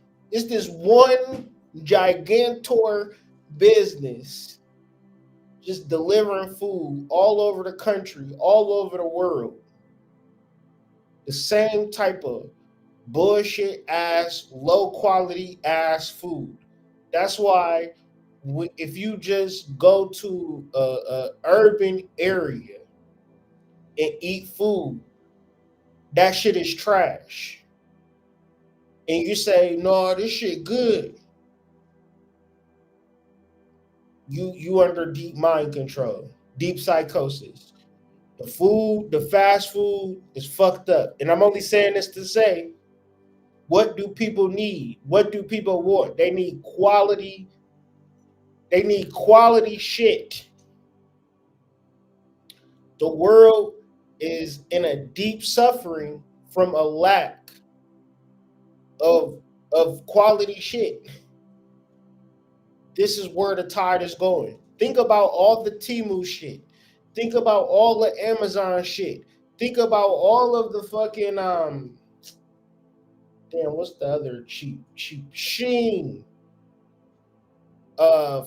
gigantor business just delivering food all over the country, all over the world. The same type of bullshit ass, low quality ass food. That's why if you just go to a urban area and eat food, that shit is trash. And you say, no, this shit good. You under deep mind control, deep psychosis. The fast food is fucked up. And I'm only saying this to say, what do people need? What do people want? They need quality shit. The world is in a deep suffering from a lack of quality shit. This is where the tide is going. Think about all the Temu shit. Think about all the Amazon shit. Think about all of the fucking what's the other cheap Shein,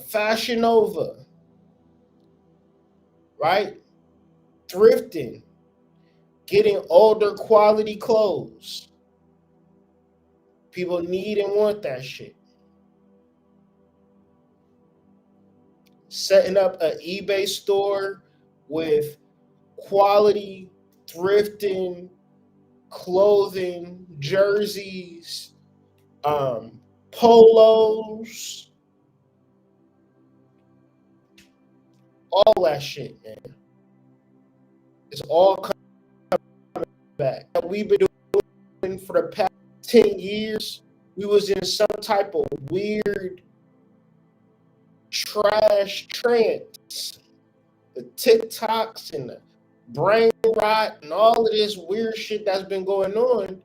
Fashion Nova, right? Thrifting, getting older quality clothes. People need and want that shit. Setting up an eBay store with quality thrifting, clothing, jerseys, polos, all that shit, man. It's all coming back. We've been doing for the past 10 years. We was in some type of weird trash trance. The TikToks and the brain rot and all of this weird shit that's been going on.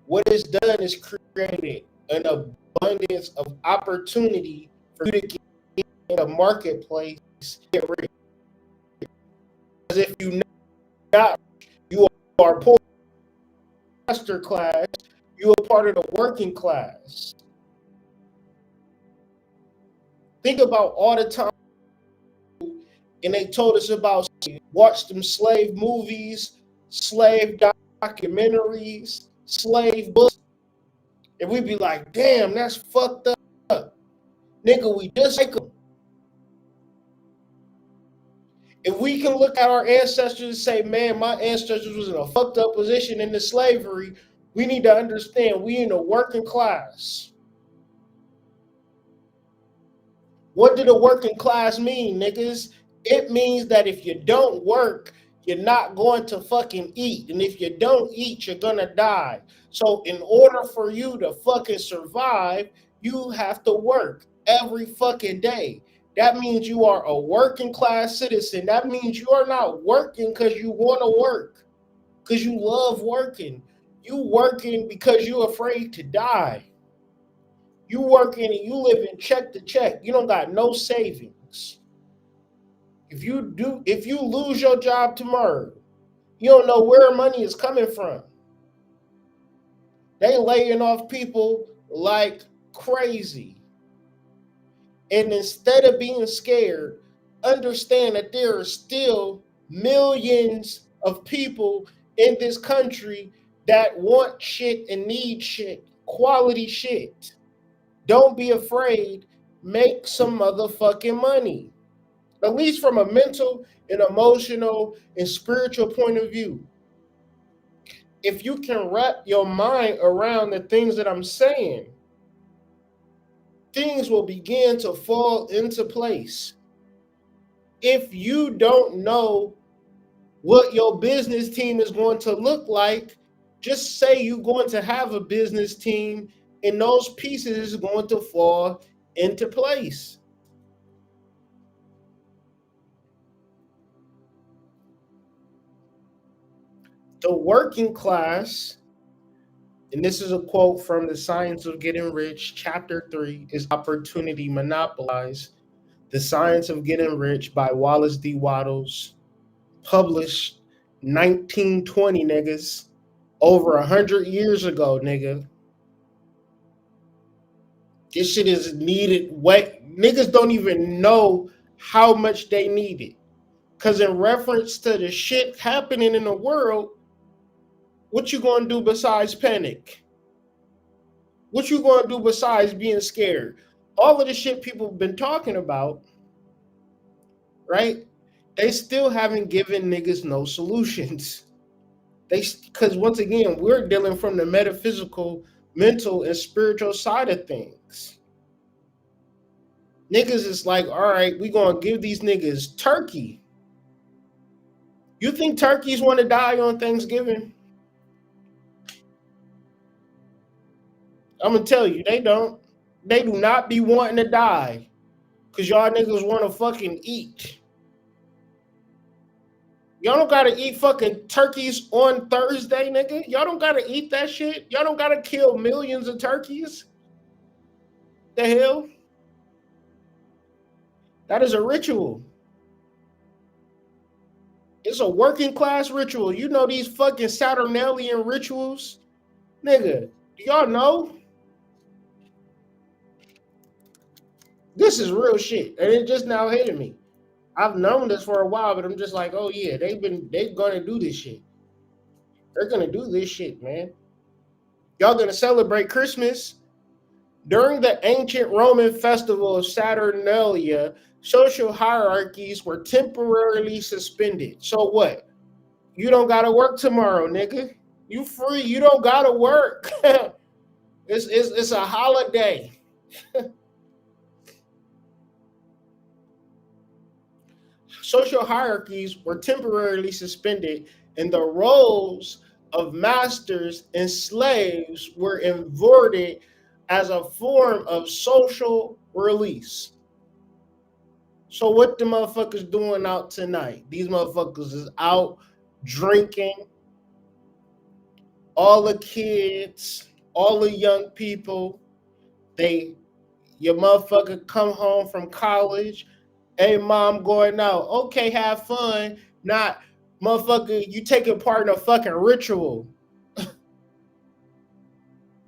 What it's done is created an abundance of opportunity for you to get in the marketplace, get rich. Because if you not, you are poor, master class, you are part of the working class. Think about all the time, and they told us about watch them slave movies, slave documentaries, slave books, and we'd be like, damn, that's fucked up. Nigga, we just like them. If we can look at our ancestors and say, man, my ancestors was in a fucked up position in the slavery, we need to understand we in the working class. What did a working class mean, niggas? It means that if you don't work, you're not going to fucking eat. And if you don't eat, you're gonna die. So in order for you to fucking survive, you have to work every fucking day. That means you are a working class citizen. That means you are not working because you want to work, because you love working. You working because you're afraid to die. You working and you living check to check. You don't got no savings. If you lose your job tomorrow, you don't know where money is coming from. They laying off people like crazy. And instead of being scared, understand that there are still millions of people in this country that want shit and need shit, quality shit. Don't be afraid. Make some motherfucking money. At least from a mental and emotional and spiritual point of view. If you can wrap your mind around the things that I'm saying, things will begin to fall into place. If you don't know what your business team is going to look like, just say you're going to have a business team and those pieces are going to fall into place. The working class, and this is a quote from The Science of Getting Rich, Chapter 3, is Opportunity Monopolized. The Science of Getting Rich by Wallace D. Wattles, published 1920, niggas. Over 100 years ago, nigga. This shit is needed. Niggas don't even know how much they need it. Because in reference to the shit happening in the world, what you gonna do besides panic? What you gonna do besides being scared? All of the shit people have been talking about, right? They still haven't given niggas no solutions. Because once again, we're dealing from the metaphysical, mental, and spiritual side of things. Niggas is like, all right, we gonna give these niggas turkey. You think turkeys want to die on Thanksgiving? I'm gonna tell you, they don't. They do not be wanting to die. Cause y'all niggas want to fucking eat. Y'all don't gotta eat fucking turkeys on Thursday, nigga. Y'all don't gotta eat that shit. Y'all don't gotta kill millions of turkeys. The hell? That is a ritual. It's a working class ritual. You know these fucking Saturnalian rituals? Nigga, do y'all know? This is real shit. And it just now hitting me. I've known this for a while, but I'm just like, oh yeah, they're gonna do this shit. They're gonna do this shit, man. Y'all gonna celebrate Christmas? During the ancient Roman festival of Saturnalia, social hierarchies were temporarily suspended. So what? You don't gotta work tomorrow, nigga. You free. You don't gotta work. It's a holiday. Social hierarchies were temporarily suspended, and the roles of masters and slaves were inverted as a form of social release. So what the motherfuckers doing out tonight? These motherfuckers is out drinking. All the kids, all the young people, your motherfucker come home from college. Hey, mom, going out. Okay, have fun. Not, motherfucker, you taking part in a fucking ritual.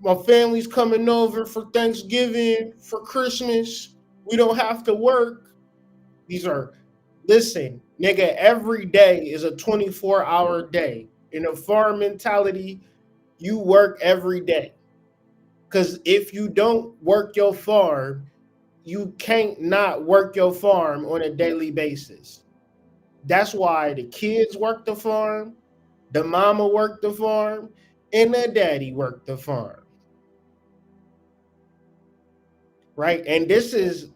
My family's coming over for Thanksgiving, for Christmas. We don't have to work. Listen, nigga, every day is a 24-hour day. In a farm mentality, you work every day. Because if you don't work your farm, you can't not work your farm on a daily basis. That's why the kids work the farm, the mama work the farm, and the daddy work the farm. Right? And this is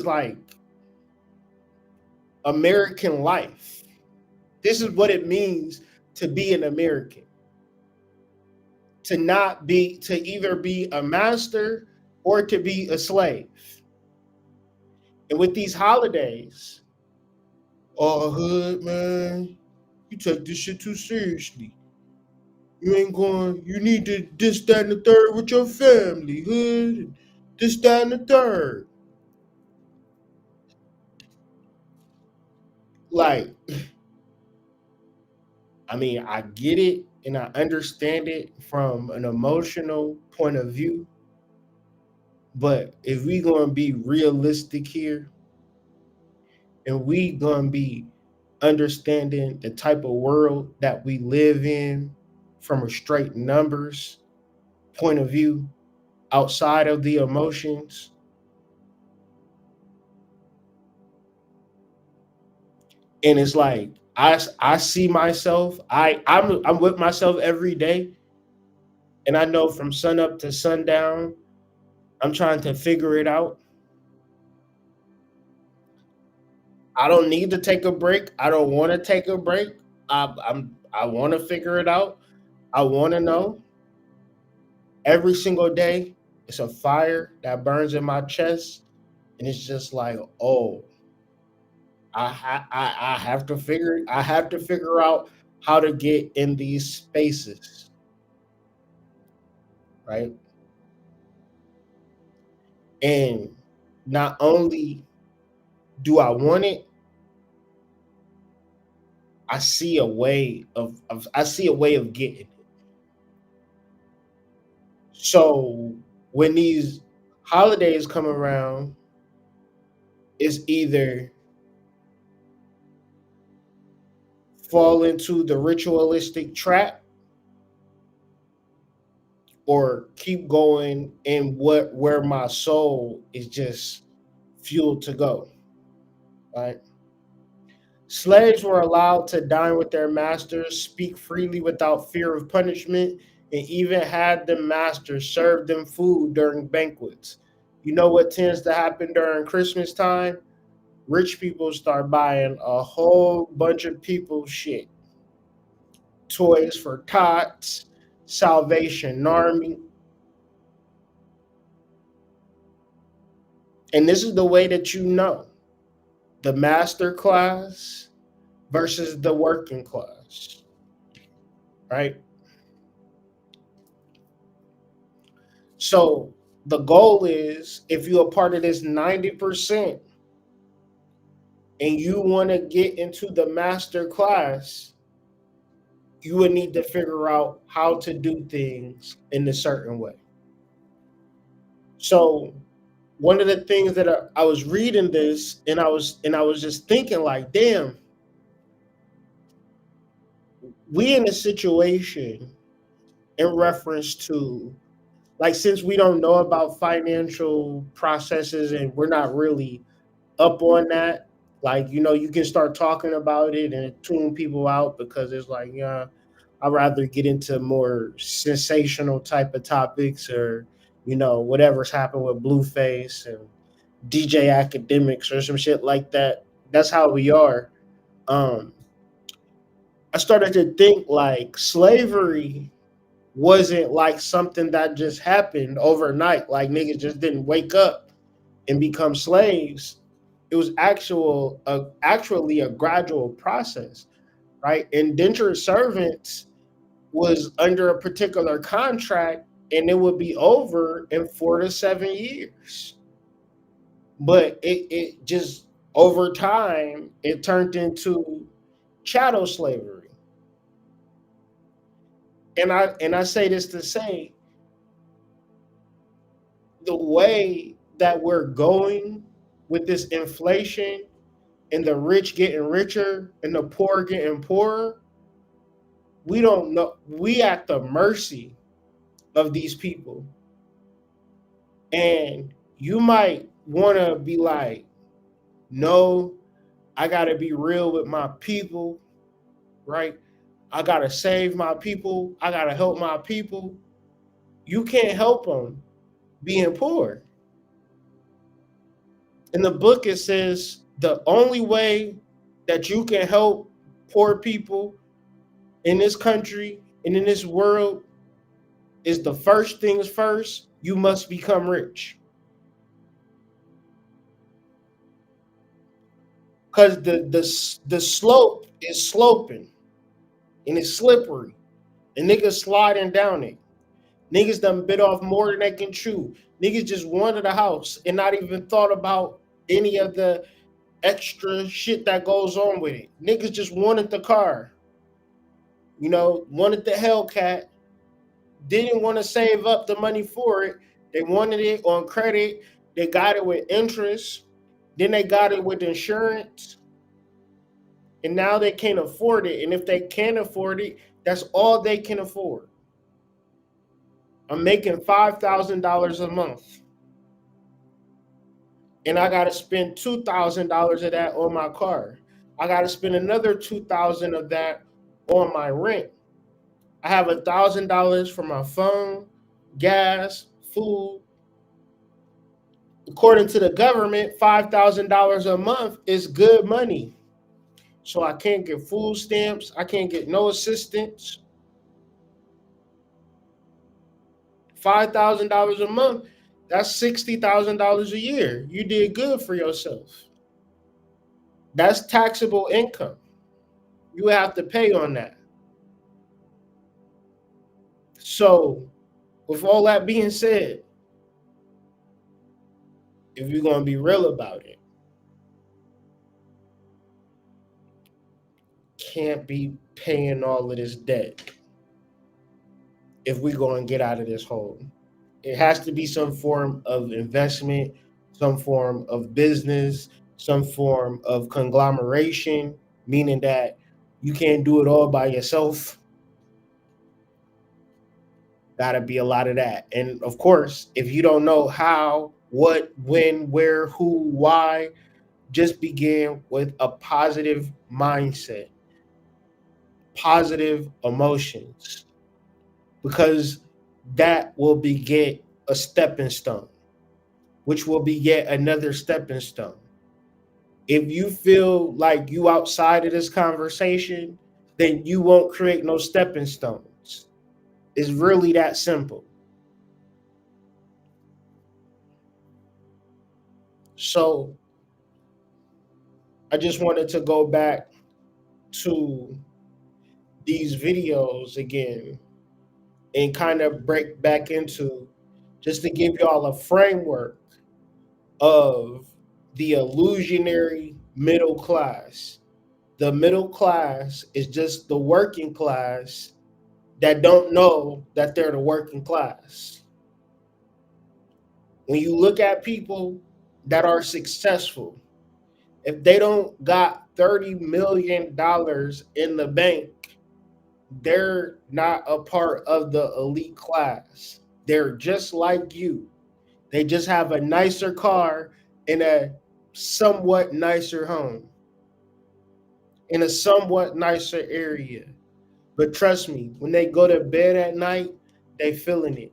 like American life. This is what it means to be an American. To either be a master or to be a slave. And with these holidays, oh, hood, man, you take this shit too seriously. You need to this, that, and the third with your family, hood. This, that, and the third. Like, I mean, I get it and I understand it from an emotional point of view. But if we gonna be realistic here, and we gonna be understanding the type of world that we live in from a straight numbers point of view, outside of the emotions, and it's like I see myself, I'm with myself every day, and I know from sun up to sundown, I'm trying to figure it out. I don't need to take a break. I don't want to take a break. I want to figure it out. I want to know. Every single day, it's a fire that burns in my chest, and it's just like, oh, I have to figure out how to get in these spaces, right? And not only do I want it, I see a way of getting it. So when these holidays come around, it's either fall into the ritualistic trap or keep going in where my soul is just fueled to go, right? Slaves were allowed to dine with their masters, speak freely without fear of punishment, and even had the masters serve them food during banquets. You know what tends to happen during Christmas time? Rich people start buying a whole bunch of people's shit. Toys for tots, Salvation Army. And this is the way that you know the master class versus the working class, right? So the goal is, if you're a part of this 90% and you want to get into the master class, you would need to figure out how to do things in a certain way. So one of the things that I was reading this and I was just thinking like, damn, we in a situation in reference to, like, since we don't know about financial processes and we're not really up on that, like, you know, you can start talking about it and tune people out because it's like, yeah, I'd rather get into more sensational type of topics, or, you know, whatever's happened with Blueface and DJ Academics or some shit like that. That's how we are. I started to think like slavery wasn't like something that just happened overnight. Like niggas just didn't wake up and become slaves. It was actually a gradual process, right? Indentured servants was under a particular contract and it would be over in 4 to 7 years. But it just over time it turned into chattel slavery. And I say this to say the way that we're going with this inflation and the rich getting richer and the poor getting poorer, we don't know. We at the mercy of these people. And you might want to be like, no, I got to be real with my people, right? I got to save my people. I got to help my people. You can't help them being poor. In the book, it says the only way that you can help poor people in this country and in this world is, the first things first, you must become rich. Because the slope is sloping and it's slippery and niggas sliding down it. Niggas done bit off more than they can chew. Niggas just wanted a house and not even thought about any of the extra shit that goes on with it. Niggas just wanted the car. You know, wanted the Hellcat. Didn't want to save up the money for it. They wanted it on credit. They got it with interest. Then they got it with insurance. And now they can't afford it. And if they can't afford it, that's all they can afford. I'm making $5,000 a month. And I got to spend $2,000 of that on my car. I got to spend another $2,000 of that on my rent. I have $1,000 for my phone, gas, food. According to the government, $5,000 a month is good money. So I can't get food stamps. I can't get no assistance. $5,000 a month, that's $60,000 a year. You did good for yourself. That's taxable income. You have to pay on that. So, with all that being said, if you're going to be real about it, can't be paying all of this debt if we're going to get out of this hole. It has to be some form of investment, some form of business, some form of conglomeration, meaning that you can't do it all by yourself. Gotta be a lot of that. And of course, if you don't know how, what, when, where, who, why, just begin with a positive mindset, positive emotions, because that will beget a stepping stone, which will be yet another stepping stone. If you feel like you outside of this conversation, then you won't create no stepping stones. It's really that simple. So I just wanted to go back to these videos again and kind of break back into, just to give y'all a framework of the illusionary middle class. The middle class is just the working class that don't know that they're the working class. When you look at people that are successful, if they don't got $30 million in the bank, they're not a part of the elite class. They're just like you. They just have a nicer car in a somewhat nicer home, in a somewhat nicer area. But trust me, when they go to bed at night, they feeling it.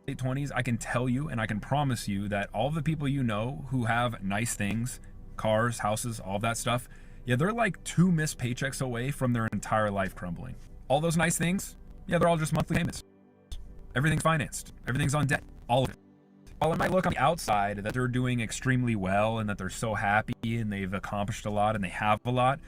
Late 20s, I can tell you and I can promise you that all the people you know who have nice things, cars, houses, all that stuff, yeah, they're like 2 missed paychecks away from their entire life crumbling. All those nice things, yeah, they're all just monthly payments. Everything's financed. Everything's on debt. All of it. While it might look on the outside that they're doing extremely well and that they're so happy and they've accomplished a lot and they have a lot,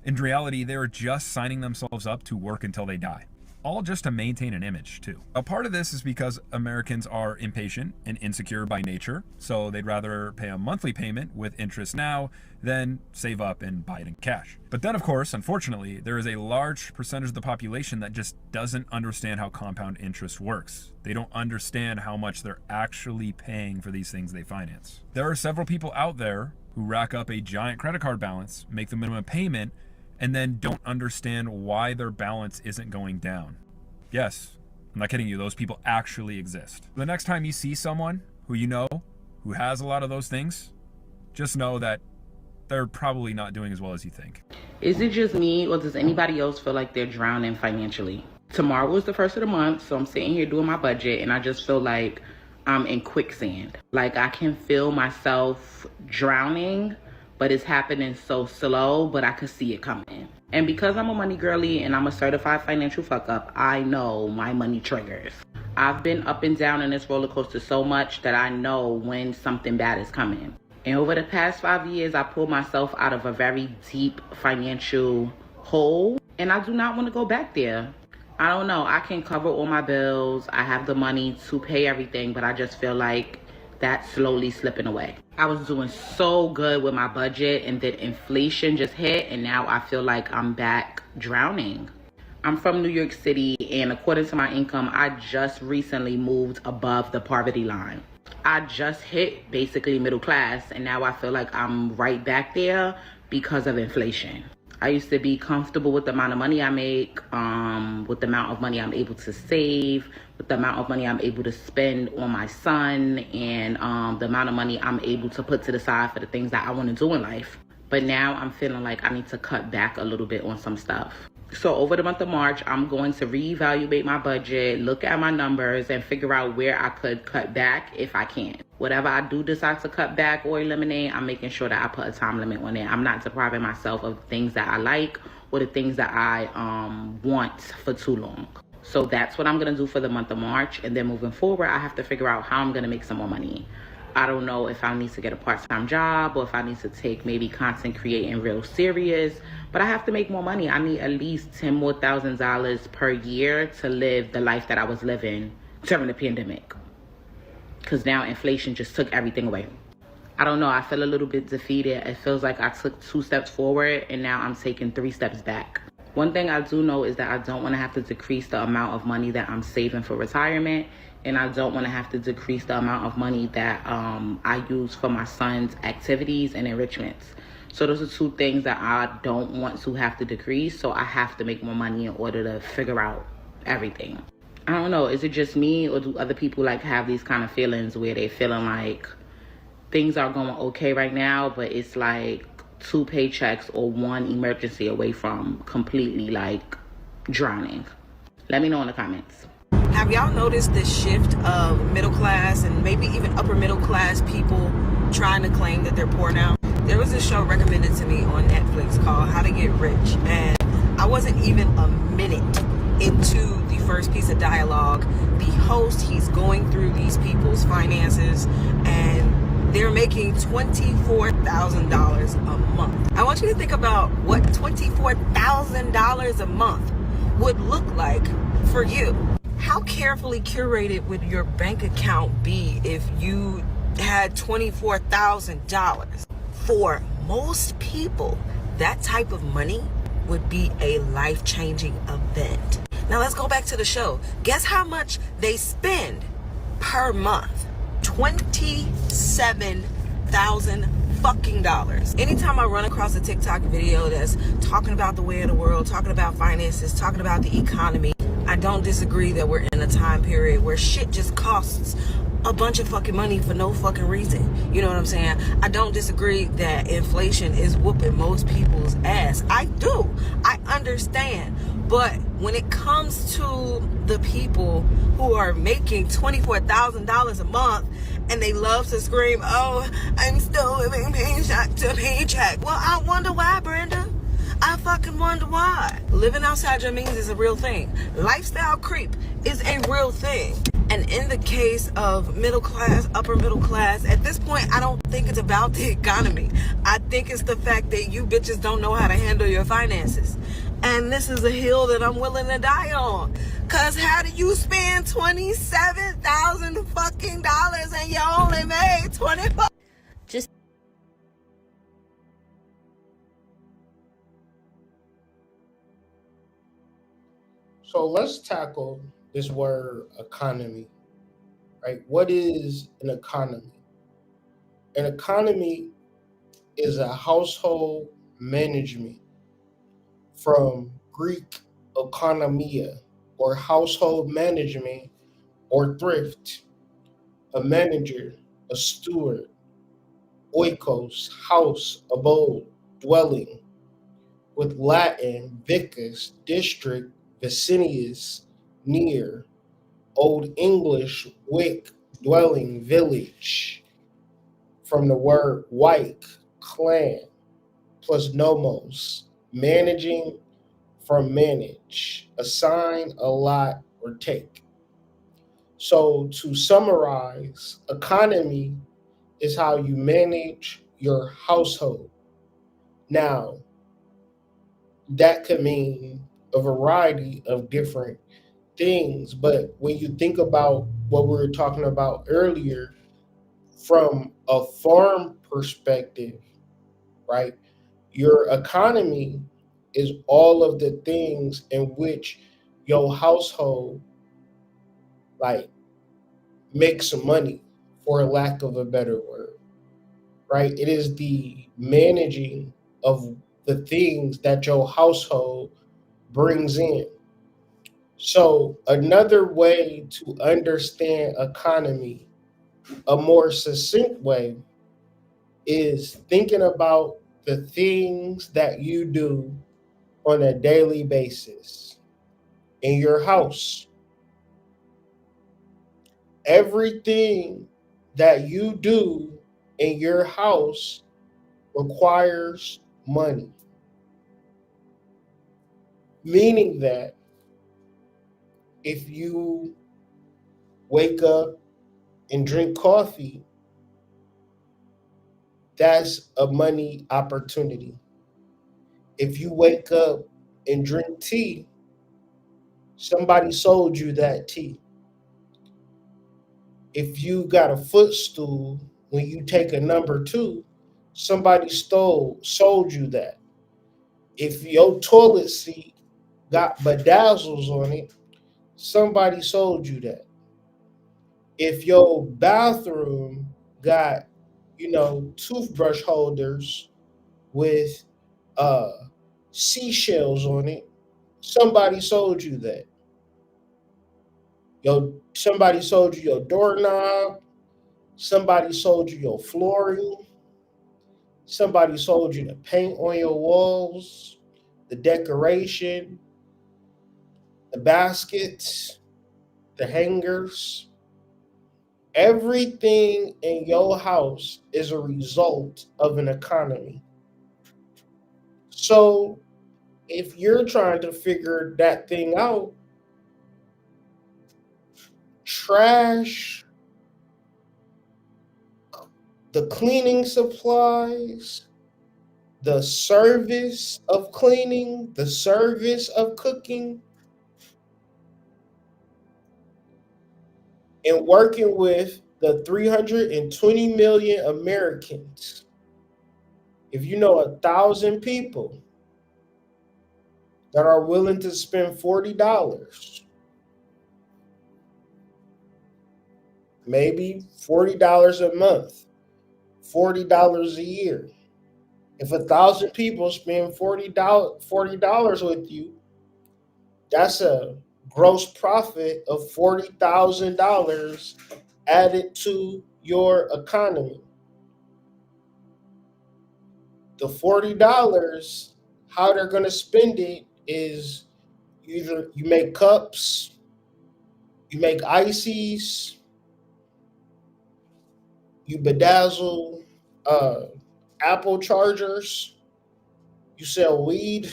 in reality, they're just signing themselves up to work until they die. All just to maintain an image, too. A part of this is because Americans are impatient and insecure by nature, so they'd rather pay a monthly payment with interest now than save up and buy it in cash. But then, of course, unfortunately, there is a large percentage of the population that just doesn't understand how compound interest works. They don't understand how much they're actually paying for these things they finance. There are several people out there who rack up a giant credit card balance, make the minimum payment, and then don't understand why their balance isn't going down. Yes, I'm not kidding you, those people actually exist. The next time you see someone who you know who has a lot of those things, just know that they're probably not doing as well as you think. Is it just me, or does anybody else feel like they're drowning financially? Tomorrow was the first of the month, so I'm sitting here doing my budget, and I just feel like I'm in quicksand. Like I can feel myself drowning, but it's happening so slow, but I could see it coming. And because I'm a money girly and I'm a certified financial fuck up, I know my money triggers. I've been up and down in this roller coaster so much that I know when something bad is coming. And over the past 5 years, I pulled myself out of a very deep financial hole, and I do not want to go back there. I don't know, I can cover all my bills, I have the money to pay everything, but I just feel like that's slowly slipping away. I was doing so good with my budget, and then inflation just hit, and now I feel like I'm back drowning. I'm from New York City, and according to my income, I just recently moved above the poverty line. I just hit basically middle class, and now I feel like I'm right back there because of inflation. I used to be comfortable with the amount of money I make, with the amount of money I'm able to save, with the amount of money I'm able to spend on my son, and the amount of money I'm able to put to the side for the things that I want to do in life. But now I'm feeling like I need to cut back a little bit on some stuff. So over the month of March, I'm going to reevaluate my budget, look at my numbers, and figure out where I could cut back if I can. Whatever I do decide to cut back or eliminate, I'm making sure that I put a time limit on it. I'm not depriving myself of things that I like or the things that I want for too long. So that's what I'm going to do for the month of March. And then moving forward, I have to figure out how I'm going to make some more money. I don't know if I need to get a part-time job or if I need to take maybe content creating real serious, but I have to make more money. I need at least $10,000 per year to live the life that I was living during the pandemic. Because now inflation just took everything away. I don't know. I feel a little bit defeated. It feels like I took 2 steps forward and now I'm taking 3 steps back. One thing I do know is that I don't want to have to decrease the amount of money that I'm saving for retirement. And I don't want to have to decrease the amount of money that I use for my son's activities and enrichments. So those are 2 things that I don't want to have to decrease. So I have to make more money in order to figure out everything. I don't know. Is it just me or do other people like have these kind of feelings where they're feeling like things are going okay right now, but it's like 2 paychecks or 1 emergency away from completely like drowning? Let me know in the comments. Have y'all noticed the shift of middle class and maybe even upper middle class people trying to claim that they're poor now? There was a show recommended to me on Netflix called How to Get Rich, and I wasn't even a minute into the first piece of dialogue. The host, he's going through these people's finances, and they're making $24,000 a month. I want you to think about what $24,000 a month would look like for you. How carefully curated would your bank account be if you had $24,000? For most people, that type of money would be a life-changing event. Now let's go back to the show. Guess how much they spend per month? $27,000 fucking dollars. Anytime I run across a TikTok video that's talking about the way of the world, talking about finances, talking about the economy, I don't disagree that we're in a time period where shit just costs a bunch of fucking money for no fucking reason. You know what I'm saying? I don't disagree that inflation is whooping most people's ass. I do. I understand. But when it comes to the people who are making $24,000 a month and they love to scream, oh, I'm still living paycheck to paycheck. Well, I wonder why, Brenda. I fucking wonder why. Living outside your means is a real thing. Lifestyle creep is a real thing. And in the case of middle class, upper middle class, at this point, I don't think it's about the economy. I think it's the fact that you bitches don't know how to handle your finances. And this is a hill that I'm willing to die on. Cause how do you spend $27,000 fucking dollars and you only made 24? Just So let's tackle this word economy, right? What is an economy? An economy is a household management from Greek economia, or household management or thrift. A manager, a steward, oikos, house, abode, dwelling, with Latin vicus, district, vicinius, near, Old English wick, dwelling, village, from the word white, clan, plus nomos, managing, from manage, assign, allot, or take. So to summarize, economy is how you manage your household. Now, that could mean a variety of different things, but when you think about what we were talking about earlier, from a farm perspective, right? Your economy is all of the things in which your household like makes some money, for lack of a better word, right? It is the managing of the things that your household brings in. So another way to understand economy, a more succinct way, is thinking about the things that you do on a daily basis in your house. Everything that you do in your house requires money. Meaning that if you wake up and drink coffee, that's a money opportunity. If you wake up and drink tea, somebody sold you that tea. If you got a footstool when you take a number two, somebody sold you that. If your toilet seat got bedazzles on it, somebody sold you that. If your bathroom got, toothbrush holders with uh seashells on it, somebody sold you that. Somebody sold you your doorknob, somebody sold you your flooring, somebody sold you the paint on your walls, the decoration, the baskets, the hangers. Everything in your house is a result of an economy. So if you're trying to figure that thing out, trash, the cleaning supplies, the service of cleaning, the service of cooking, and working with the 320 million Americans. If you know 1,000 people that are willing to spend $40, maybe $40 a month, $40 a year. If 1,000 people spend $40 with you, that's a gross profit of $40,000 added to your economy. The $40, how they're going to spend it is either you make cups, you make ices, you bedazzle Apple chargers, you sell weed.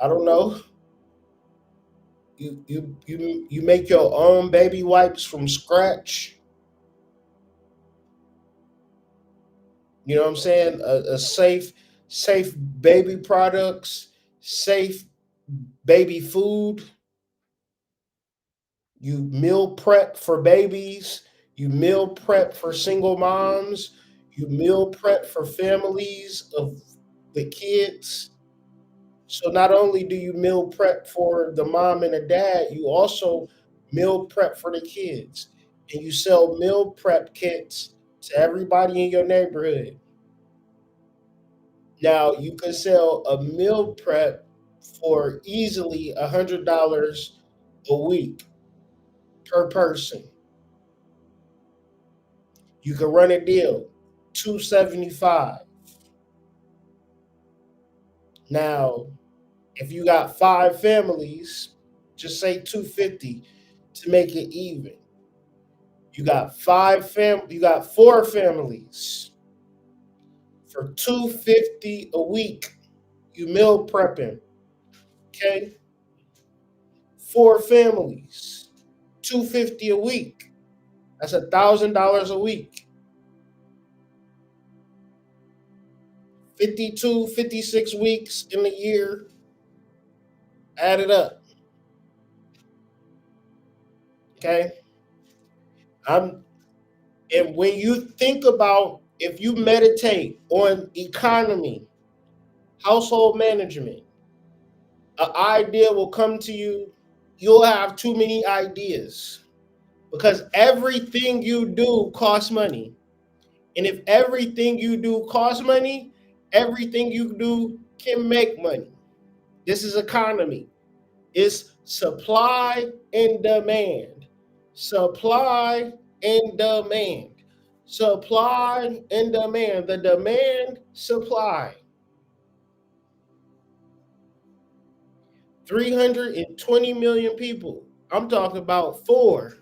I don't know. You make your own baby wipes from scratch. You know what I'm saying? A safe baby products, safe baby food. You meal prep for babies. You meal prep for single moms. You meal prep for families of the kids. So not only do you meal prep for the mom and the dad, you also meal prep for the kids. And you sell meal prep kits to everybody in your neighborhood. Now you can sell a meal prep for easily $100 a week per person. You can run a deal, $275. Now, if you got 5 families, just say $250 to make it even. You got 4 families for $250 a week. You meal prepping. Okay? 4 families, $250 a week. That's $1,000 a week. 52, 56 weeks in a year. Add it up. Okay? And when you think about, if you meditate on economy, household management, an idea will come to you. You'll have too many ideas because everything you do costs money. And if everything you do costs money, everything you do can make money. This is economy. It's supply and demand. Supply and demand. Supply and demand. The demand, supply. 320 million people. I'm talking about 4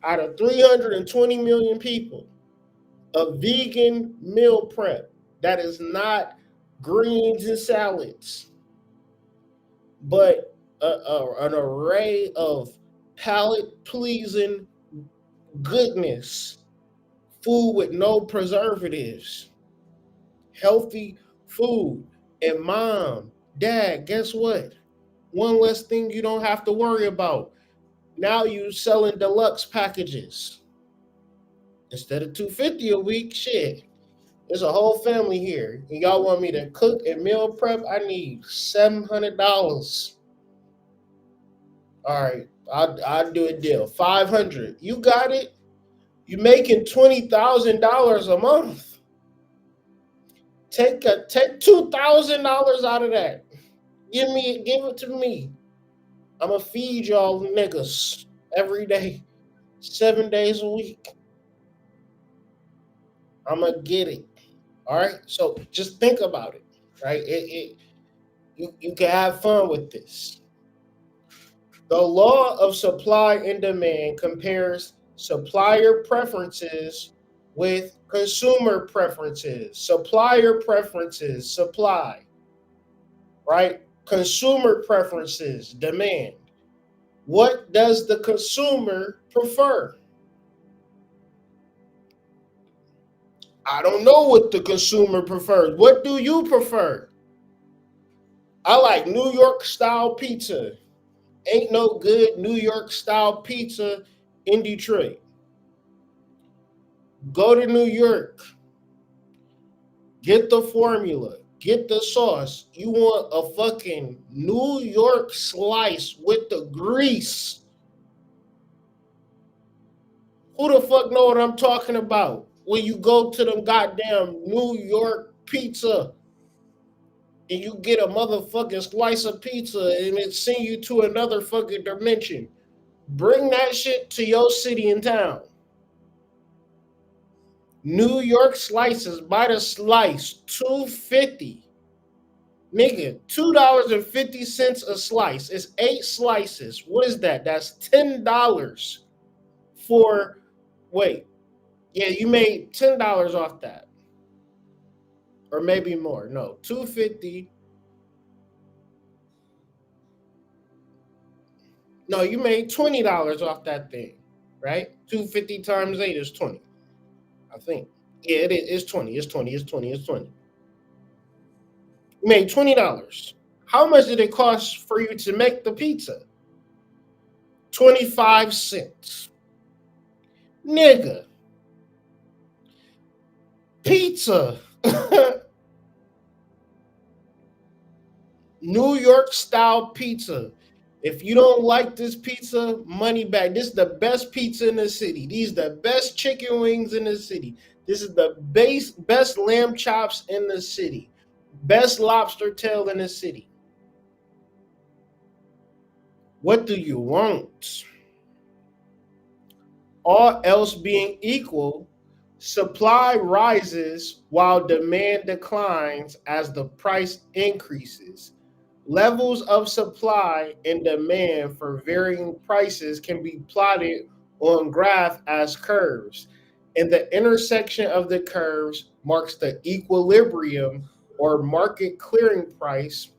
out of 320 million people of vegan meal prep. That is not greens and salads, but an array of palate pleasing goodness, food with no preservatives, healthy food. And mom, dad, guess what? One less thing you don't have to worry about. Now you selling deluxe packages. Instead of $250 a week, shit. There's a whole family here. And y'all want me to cook and meal prep? I need $700. All right, I'll do a deal. $500. You got it. You making $20,000 a month. Take $2,000 out of that. Give it to me. I'ma feed y'all niggas every day, 7 days a week. I'ma get it. All right. So just think about it. Right. You can have fun with this. The law of supply and demand compares supplier preferences with consumer preferences. Supplier preferences, supply, right? Consumer preferences, demand. What does the consumer prefer? I don't know what the consumer prefers. What do you prefer? I like New York style pizza. Ain't no good New York style pizza in Detroit. Go to New York. Get the formula. Get the sauce. You want a fucking New York slice with the grease. Who the fuck know what I'm talking about? When you go to them goddamn New York pizza and you get a motherfucking slice of pizza and it send you to another fucking dimension. Bring that shit to your city and town. New York slices by the slice, $2.50. Nigga, $2.50 a slice. It's 8 slices. What is that? That's $10 for, wait. Yeah, you made $10 off that. Or maybe more. No, $2.50. No, you made $20 off that thing, right? $2.50 times 8 is 20. I think. Yeah, it is. It's 20. It's 20. It's 20. It's 20. You made $20. How much did it cost for you to make the pizza? 25 cents. Nigga. Pizza. New York style pizza. If you don't like this pizza, money back. This is the best pizza in the city. These are the best chicken wings in the city. This is the best lamb chops in the city. Best lobster tail in the city. What do you want? All else being equal, supply rises while demand declines as the price increases. Levels of supply and demand for varying prices can be plotted on graph as curves, and the intersection of the curves marks the equilibrium or market clearing price,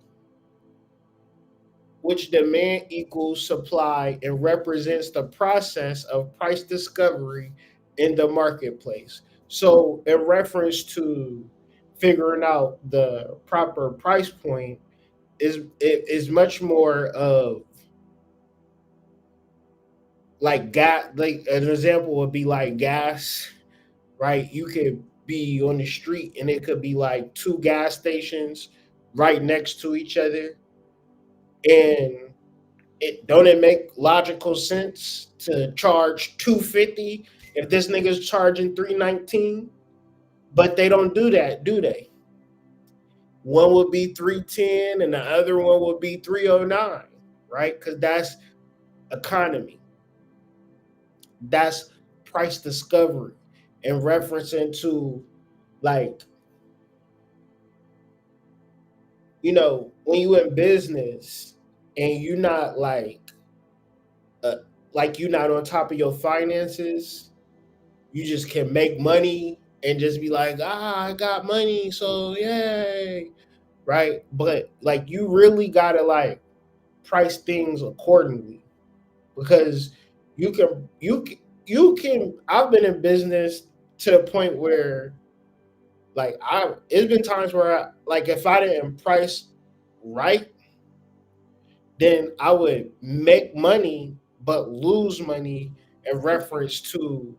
which demand equals supply and represents the process of price discovery in the marketplace. So in reference to figuring out the proper price point, is much more of like gas. Like an example would be like gas, right? You could be on the street and it could be like 2 gas stations right next to each other, and it make logical sense to charge $2.50 if this nigga's charging $3.19? But they don't do that, do they? One would be $3.10 and the other one would be $3.09, right? Because that's economy. That's price discovery. in referencing to, like, you know, when you in business and you're not you're not on top of your finances, you just can make money and just be like, I got money, so yay, right? But like, you really gotta like price things accordingly, because you can. I've been in business to the point where, like, it's been times where like, if I didn't price right, then I would make money but lose money in reference to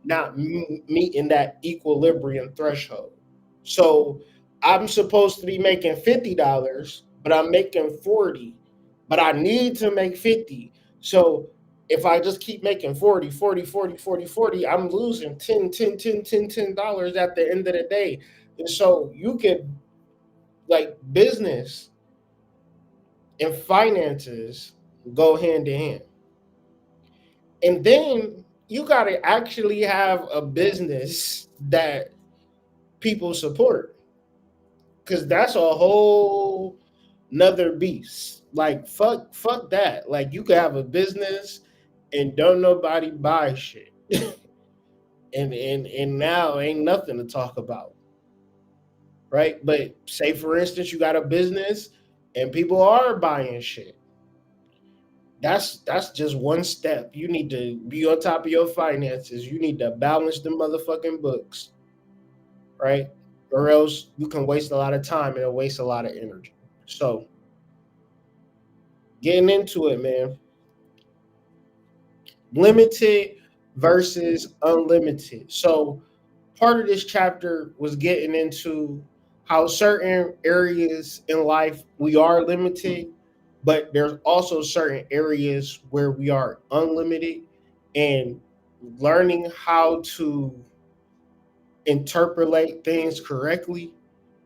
not meeting that equilibrium threshold. So I'm supposed to be making $50, but I'm making 40, but I need to make 50. So if I just keep making 40, 40, 40, 40, 40, I'm losing 10, 10, 10, 10, $10 at the end of the day. And so you could, like, business and finances go hand in hand. And then you got to actually have a business that people support, because that's a whole nother beast. Like, fuck that. Like, you could have a business and don't nobody buy shit. and now ain't nothing to talk about. Right? But say, for instance, you got a business and people are buying shit. That's just one step. You need to be on top of your finances. You need to balance the motherfucking books, right? Or else you can waste a lot of time and it'll waste a lot of energy. So, getting into it, man. Limited versus unlimited. So, part of this chapter was getting into how certain areas in life we are limited, but there's also certain areas where we are unlimited, and learning how to interpolate things correctly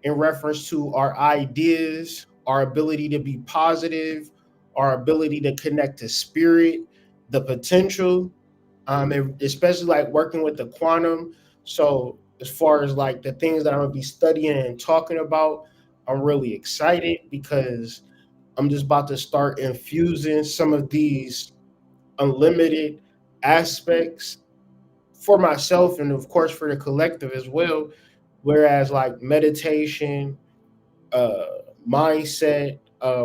in reference to our ideas, our ability to be positive, our ability to connect to spirit, the potential, and especially like working with the quantum. So as far as like the things that I'm gonna be studying and talking about, I'm really excited because I'm just about to start infusing some of these unlimited aspects for myself and of course for the collective as well. Whereas like meditation, uh, mindset,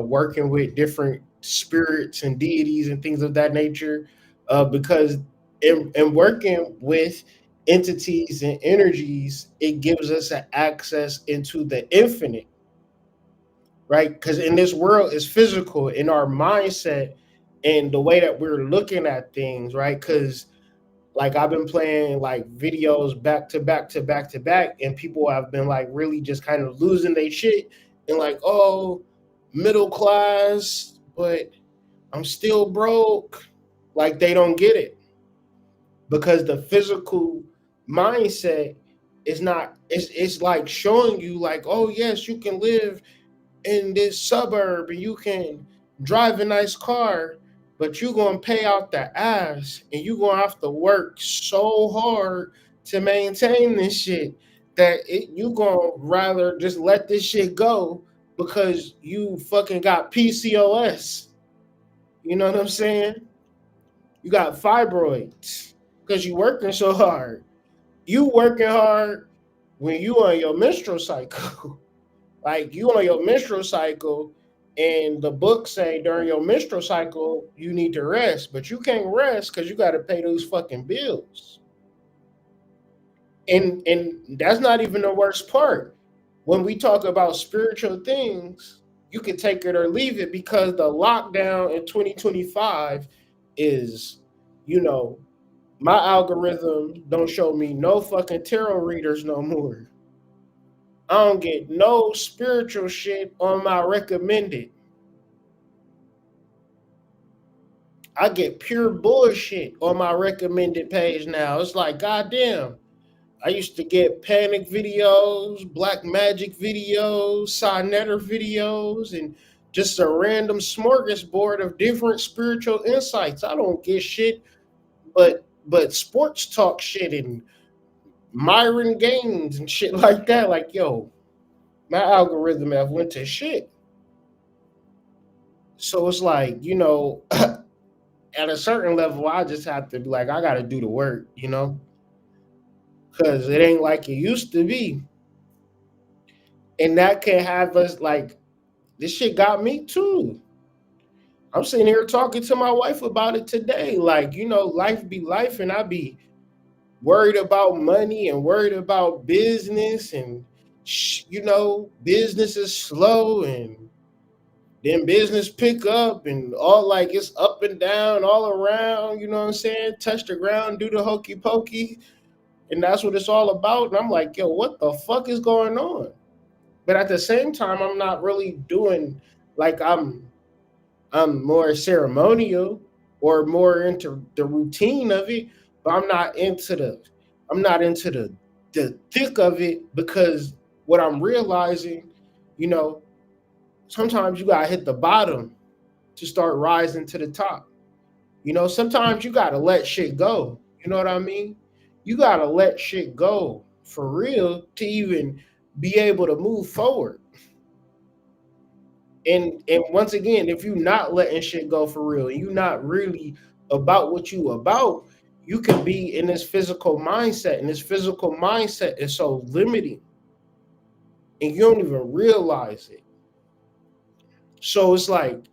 working with different spirits and deities and things of that nature, because in working with entities and energies, it gives us an access into the infinite, right? Because in this world is physical, in our mindset and the way that we're looking at things, right? Because like I've been playing like videos back to back to back to back, and people have been like really just kind of losing their shit and like, oh, middle class, but I'm still broke. Like, they don't get it because the physical mindset is not. It's like showing you like, oh yes, you can live in this suburb and you can drive a nice car, but you're gonna pay out the ass and you're gonna have to work so hard to maintain this shit that you gonna rather just let this shit go because you fucking got PCOS. You know what I'm saying? You got fibroids because you working so hard. You working hard when you on your menstrual cycle. Like, you on your menstrual cycle, and the books say during your menstrual cycle you need to rest, but you can't rest because you got to pay those fucking bills. And that's not even the worst part. When we talk about spiritual things, you can take it or leave it, because the lockdown in 2025 is, you know, my algorithm don't show me no fucking tarot readers no more. I don't get no spiritual shit on my recommended. I get pure bullshit on my recommended page now. It's like, goddamn. I used to get panic videos, black magic videos, Signetter videos, and just a random smorgasbord of different spiritual insights. I don't get shit but sports talk shit and Myron Gaines and shit like that. Like, yo, my algorithm have went to shit. So it's like, at a certain level, I just have to be like, I got to do the work, because it ain't like it used to be. And that can have us like, this shit got me too. I'm sitting here talking to my wife about it today. Like, life be life, and I be worried about money and worried about business, and business is slow, and then business pick up, and all like it's up and down all around, you know what I'm saying? Touch the ground, do the hokey pokey, and that's what it's all about. And I'm like, yo, what the fuck is going on? But at the same time, I'm not really doing like I'm more ceremonial or more into the routine of it, but I'm not into the thick of it, because what I'm realizing, you know, sometimes you gotta hit the bottom to start rising to the top. Sometimes you gotta let shit go. You know what I mean? You gotta let shit go for real to even be able to move forward. And once again, if you're not letting shit go for real, and you're not really about what you about, you can be in this physical mindset, and this physical mindset is so limiting, and you don't even realize it. So it's like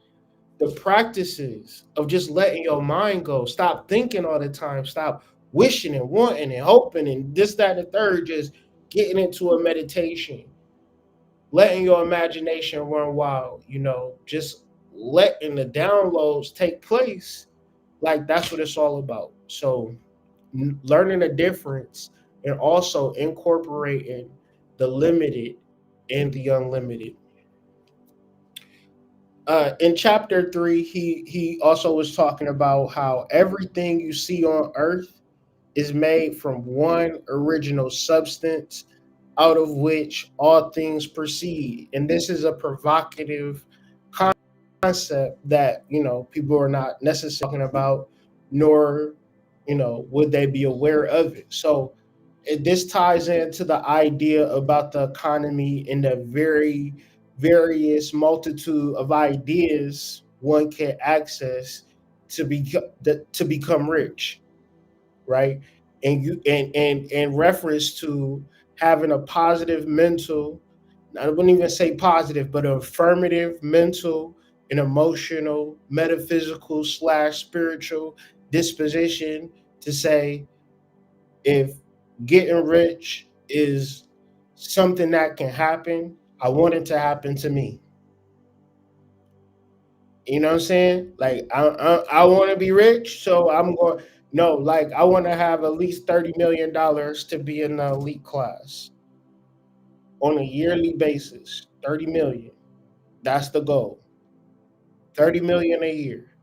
the practices of just letting your mind go, stop thinking all the time, stop wishing and wanting and hoping and this, that, and the third, just getting into a meditation, letting your imagination run wild, just letting the downloads take place. Like, that's what it's all about. So learning the difference and also incorporating the limited and the unlimited. In chapter 3, he also was talking about how everything you see on earth is made from one original substance, out of which all things proceed. And this is a provocative concept that, people are not necessarily talking about, nor, would they be aware of it. So this ties into the idea about the economy and the very various multitude of ideas one can access to become rich, right? And you and in reference to having a positive mental, I wouldn't even say positive, but an affirmative mental and emotional, metaphysical / spiritual disposition to say, if getting rich is something that can happen, I want it to happen to me. You know what I'm saying? Like, I want to be rich, so I'm going. No, like, I want to have at least $30 million to be in the elite class on a yearly basis. 30 million. That's the goal. 30 million a year.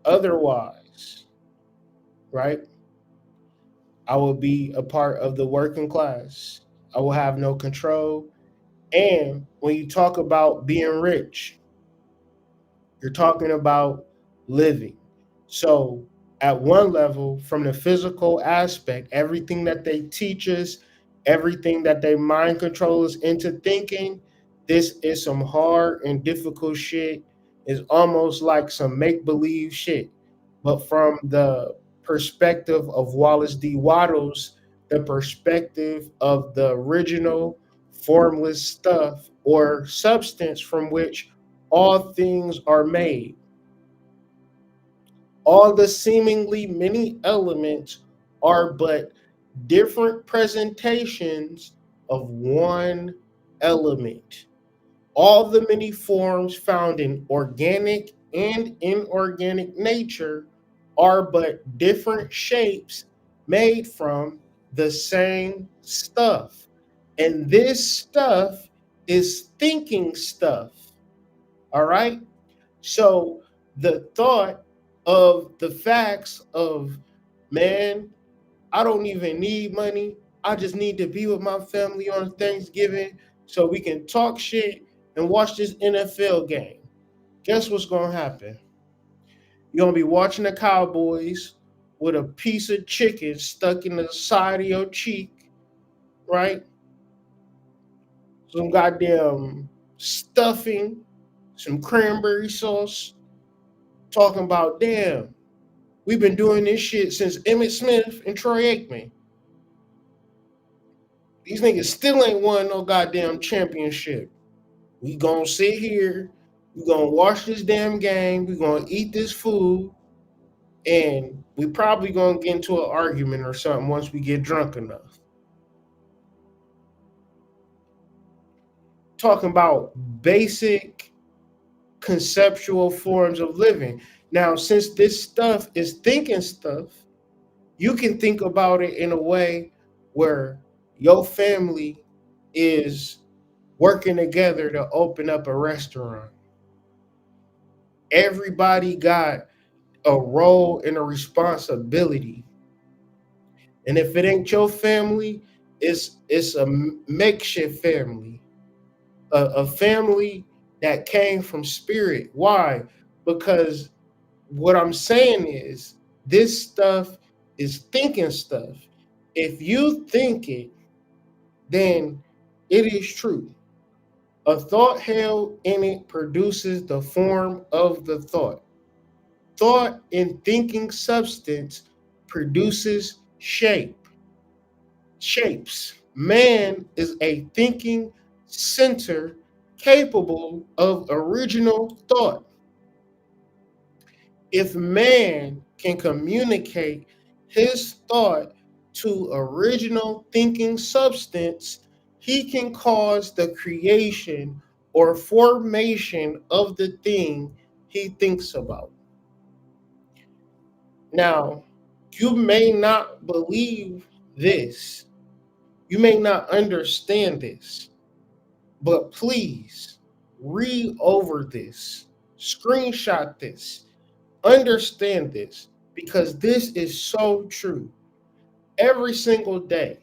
Otherwise, right? I will be a part of the working class. I will have no control. And when you talk about being rich, you're talking about living. So, at one level, from the physical aspect, everything that they teach us, everything that they mind control us into thinking, this is some hard and difficult shit. It's almost like some make believe shit. But from the perspective of Wallace D. Wattles, the perspective of the original formless stuff or substance from which all things are made. All the seemingly many elements are but different presentations of one element. All the many forms found in organic and inorganic nature are but different shapes made from the same stuff. And this stuff is thinking stuff. All right? So the thought of the facts of, man, I don't even need money. I just need to be with my family on Thanksgiving so we can talk shit and watch this NFL game. Guess what's going to happen? You're going to be watching the Cowboys with a piece of chicken stuck in the side of your cheek, right? Some goddamn stuffing, some cranberry sauce, talking about, damn, we've been doing this shit since Emmett Smith and Troy Aikman. These niggas still ain't won no goddamn championship. We gonna sit here, we gonna watch this damn game, we gonna eat this food, and we probably gonna get into an argument or something once we get drunk enough. Talking about basic conceptual forms of living. Now, since this stuff is thinking stuff, you can think about it in a way where your family is working together to open up a restaurant. Everybody got a role and a responsibility. And if it ain't your family, it's a makeshift family. A family that came from spirit. Why? Because what I'm saying is this stuff is thinking stuff. If you think it, then it is true. A thought held in it produces the form of the thought. Thought in thinking substance produces shapes. Man is a thinking center capable of original thought. If man can communicate his thought to original thinking substance, he can cause the creation or formation of the thing he thinks about. Now, you may not believe this. You may not understand this. But please read over this, screenshot this, understand this, because this is so true. Every single day,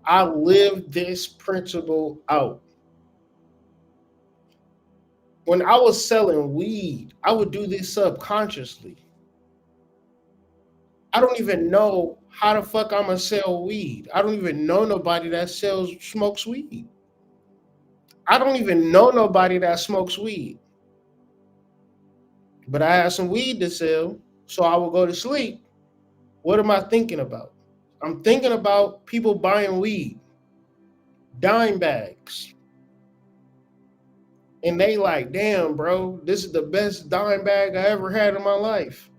I live this principle out. When I was selling weed, I would do this subconsciously. I don't even know how the fuck I'm gonna sell weed. I don't even know nobody that smokes weed. I don't even know nobody that smokes weed. But I had some weed to sell, so I will go to sleep. What am I thinking about? I'm thinking about people buying weed, dime bags. And they like, damn, bro, this is the best dime bag I ever had in my life.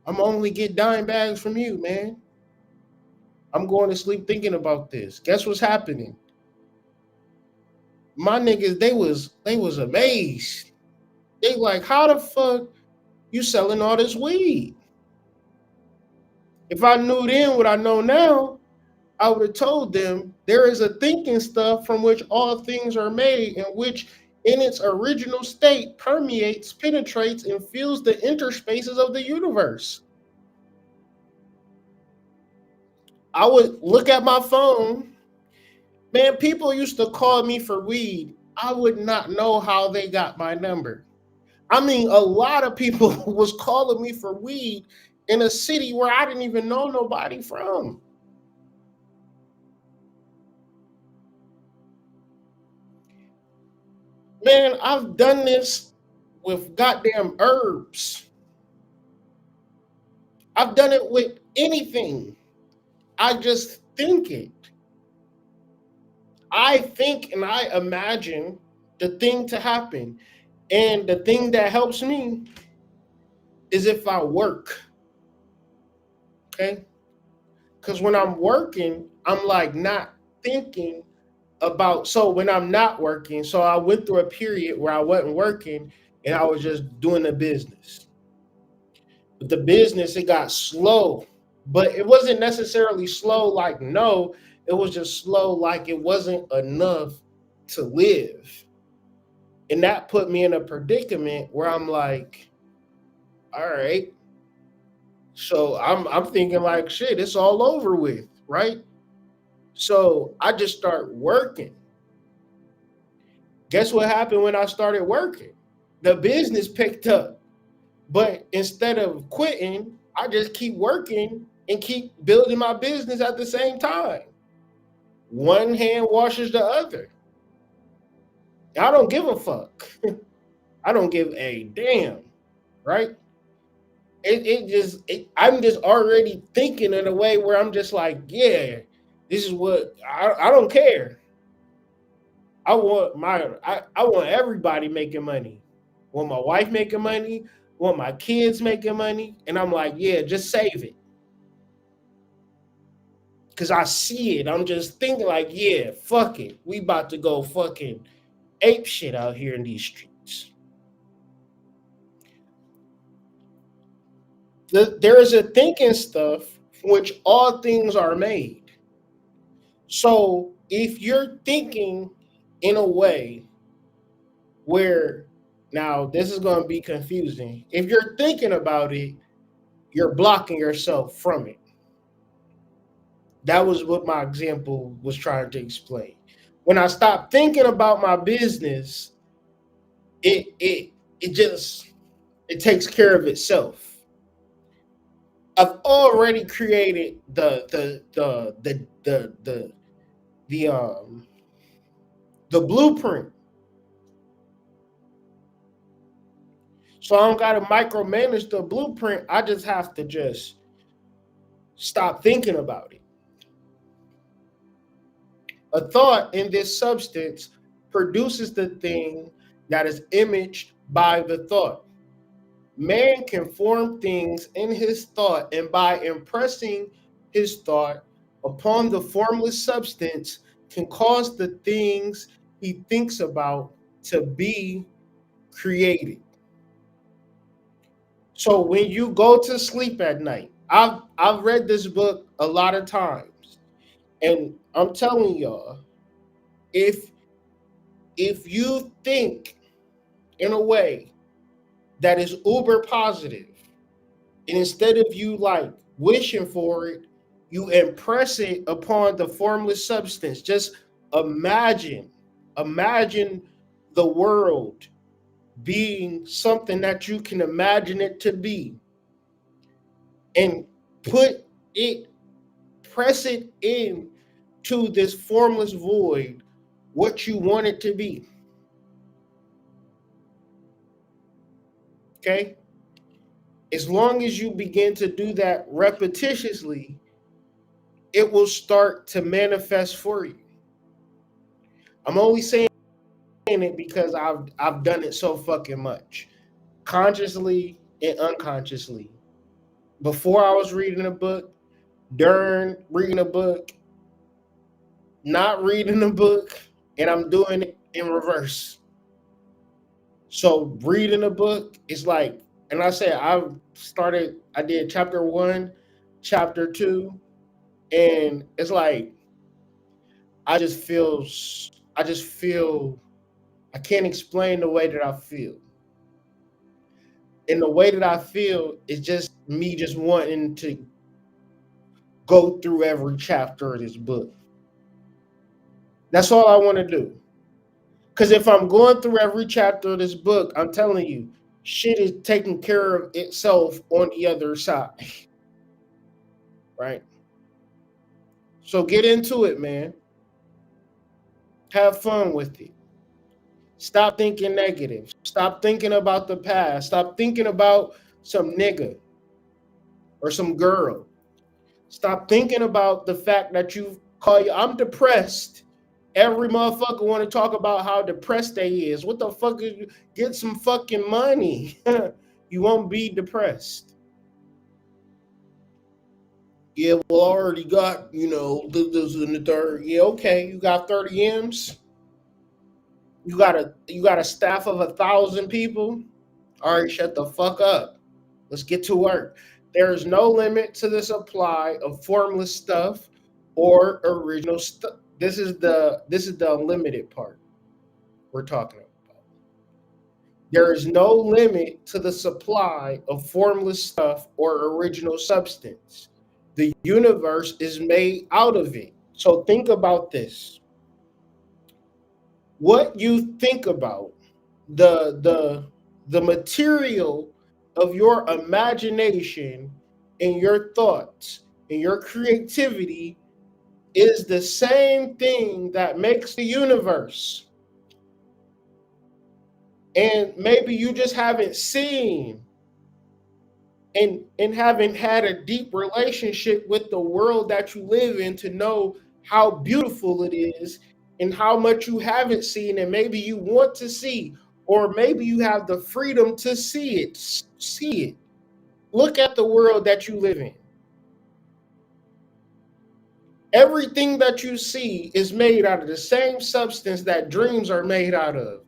I'm only get dime bags from you, man. I'm going to sleep thinking about this. Guess what's happening? My niggas, they was amazed. They like, how the fuck you selling all this weed? If I knew then what I know now, I would have told them there is a thinking stuff from which all things are made, and which in its original state permeates, penetrates, and fills the interspaces of the universe. I would look at my phone. Man, people used to call me for weed. I would not know how they got my number. I mean, a lot of people was calling me for weed in a city where I didn't even know nobody from. Man, I've done this with goddamn herbs. I've done it with anything. I just think it. I think and I imagine the thing to happen. And the thing that helps me is if I work. Okay? Because when I'm working, I'm like not thinking about, so when I'm not working, so I went through a period where I wasn't working and I was just doing the business. But the business, it got slow. But it wasn't necessarily slow like no, it was just slow like it wasn't enough to live. And that put me in a predicament where I'm like, all right. So I'm thinking like, shit, it's all over with, right? So I just start working. Guess what happened when I started working? The business picked up. But instead of quitting, I just keep working and keep building my business at the same time. One hand washes the other. I don't give a fuck. I don't give a damn, right? I'm just already thinking in a way where I'm just like, yeah, this is what I don't care. I want everybody making money. I want my wife making money, I want my kids making money, and I'm like, yeah, just save it. Cause I see it. I'm just thinking like, yeah, fuck it. We about to go fucking ape shit out here in these streets. There is a thinking stuff which all things are made. So if you're thinking in a way where, now this is going to be confusing. If you're thinking about it, you're blocking yourself from it. That was what my example was trying to explain. When I stopped thinking about my business, it takes care of itself. I've already created the blueprint. So I don't gotta micromanage the blueprint. I just have to just stop thinking about it. A thought in this substance produces the thing that is imaged by the thought. Man can form things in his thought, and by impressing his thought upon the formless substance, can cause the things he thinks about to be created. So when you go to sleep at night, I've read this book a lot of times, and I'm telling y'all, if you think in a way that is uber positive, and instead of you like wishing for it, you impress it upon the formless substance. Just imagine the world being something that you can imagine it to be, and press it in to this formless void what you want it to be. Okay? As long as you begin to do that repetitiously, it will start to manifest for you. I'm only saying it because I've done it so fucking much, consciously and unconsciously. Before I was reading a book, during reading a book, not reading a book, and I'm doing it in reverse. So reading a book is like, and I said I did chapter 1, chapter 2, and it's like I just feel I can't explain the way that I feel. And the way that I feel is just me just wanting to go through every chapter of this book. That's all I want to do. Because if I'm going through every chapter of this book, I'm telling you, shit is taking care of itself on the other side. Right? So get into it, man. Have fun with it. Stop thinking negative. Stop thinking about the past. Stop thinking about some nigga or some girl. Stop thinking about the fact that I'm depressed. Every motherfucker want to talk about how depressed they is. What the fuck is you? Get some fucking money. You won't be depressed. Yeah, well, I already got, this in the third. Yeah, okay, you got 30 M's. You got a staff of 1,000 people. All right, shut the fuck up. Let's get to work. There is no limit to the supply of formless stuff or original stuff. This is the unlimited part we're talking about. There is no limit to the supply of formless stuff or original substance. The universe is made out of it. So think about this. What you think about, the material of your imagination and your thoughts and your creativity is the same thing that makes the universe. And maybe you just haven't seen and haven't had a deep relationship with the world that you live in to know how beautiful it is and how much you haven't seen and maybe you want to see, or maybe you have the freedom to see it. See it. Look at the world that you live in. Everything that you see is made out of the same substance that dreams are made out of,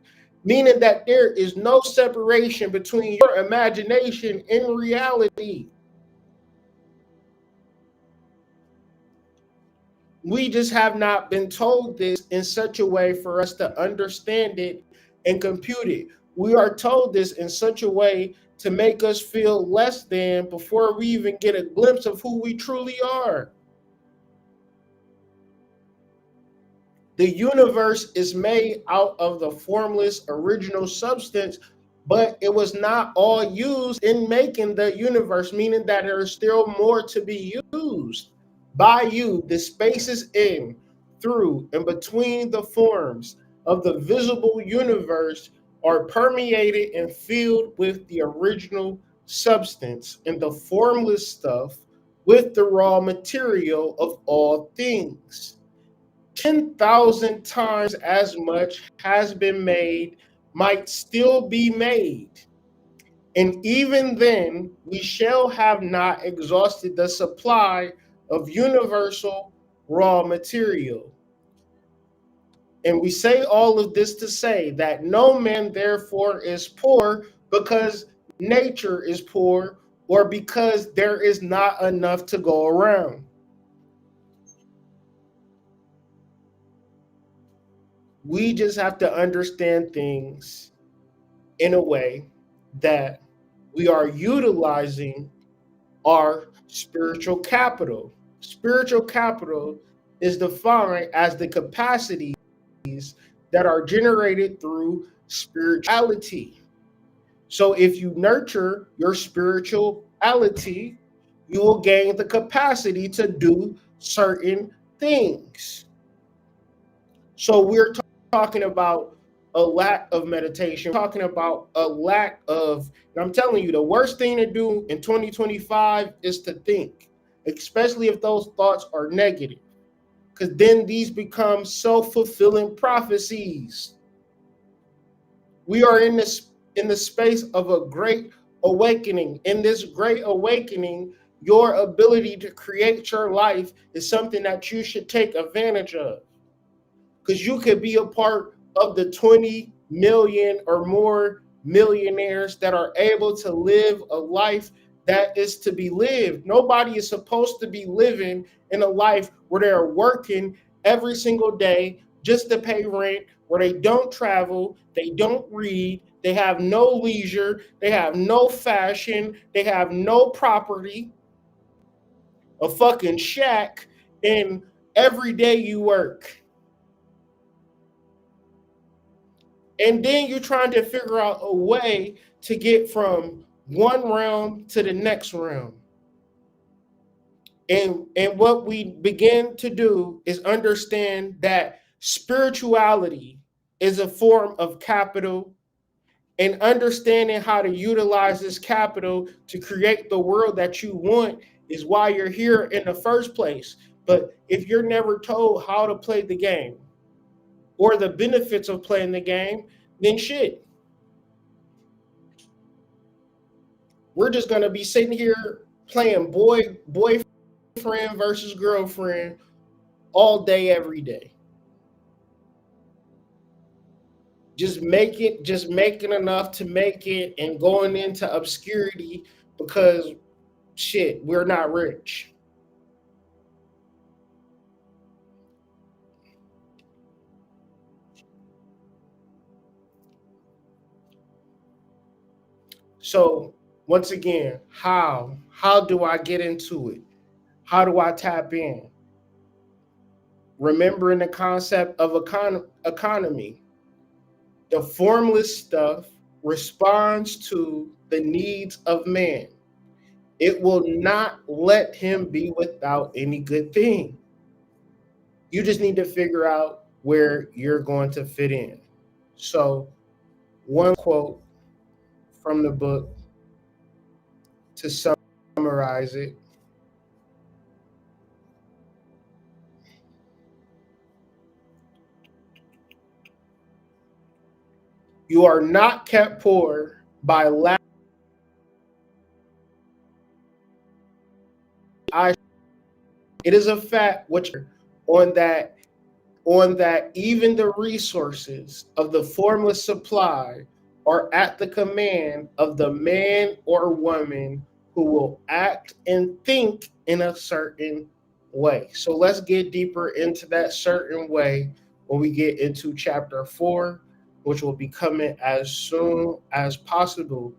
meaning that there is no separation between your imagination and reality. We just have not been told this in such a way for us to understand it and compute it. We are told this in such a way to make us feel less than before we even get a glimpse of who we truly are. The universe is made out of the formless original substance, but it was not all used in making the universe, meaning that there is still more to be used by you. The spaces in, through, and between the forms of the visible universe are permeated and filled with the original substance and the formless stuff with the raw material of all things. 10,000 times as much has been made, might still be made. And even then, we shall have not exhausted the supply of universal raw material. And we say all of this to say that no man therefore is poor because nature is poor or because there is not enough to go around. We just have to understand things in a way that we are utilizing our spiritual capital. Spiritual capital is defined as the capacities that are generated through spirituality. So if you nurture your spirituality, you will gain the capacity to do certain things. So we're talking about a lack of meditation, we're talking about a lack of, and I'm telling you, the worst thing to do in 2025 is to think, especially if those thoughts are negative, because then these become self-fulfilling prophecies. We are in the space of a great awakening. In this great awakening, your ability to create your life is something that you should take advantage of. Because you could be a part of the 20 million or more millionaires that are able to live a life that is to be lived. Nobody is supposed to be living in a life where they're working every single day just to pay rent, where they don't travel, they don't read, they have no leisure, they have no fashion, they have no property, a fucking shack, and every day you work. And then you're trying to figure out a way to get from one realm to the next realm. And what we begin to do is understand that spirituality is a form of capital, and understanding how to utilize this capital to create the world that you want is why you're here in the first place. But if you're never told how to play the game, or the benefits of playing the game, then shit. We're just gonna be sitting here playing boyfriend versus girlfriend all day, every day. Just making enough to make it and going into obscurity because shit, we're not rich. So once again, how do I get into it? How do I tap in? Remembering the concept of economy. The formless stuff responds to the needs of man. It will not let him be without any good thing. You just need to figure out where you're going to fit in. So, one quote from the book to summarize it. You are not kept poor by lack. It is a fact which on that even the resources of the formless supply are at the command of the man or woman who will act and think in a certain way. So let's get deeper into that certain way when we get into chapter 4, which will be coming as soon as possible.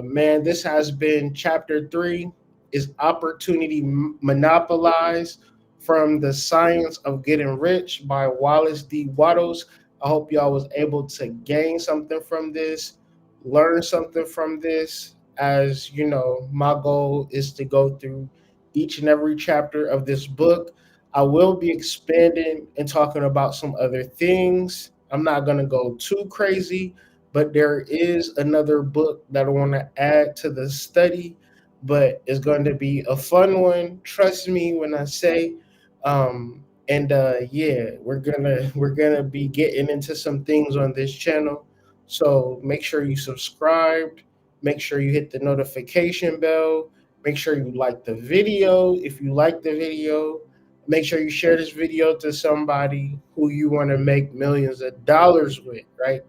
Man, this has been chapter 3, is opportunity monopolized, from The Science of Getting Rich by Wallace D. Wattles. I hope y'all was able to gain something from this, learn something from this. As you know, my goal is to go through each and every chapter of this book. I will be expanding and talking about some other things. I'm not going to go too crazy, but there is another book that I want to add to the study, but it's going to be a fun one. Trust me when I say. Yeah, we're gonna be getting into some things on this channel. So make sure you subscribed. Make sure you hit the notification bell. Make sure you like the video. If you like the video, make sure you share this video to somebody who you want to make millions of dollars with, right?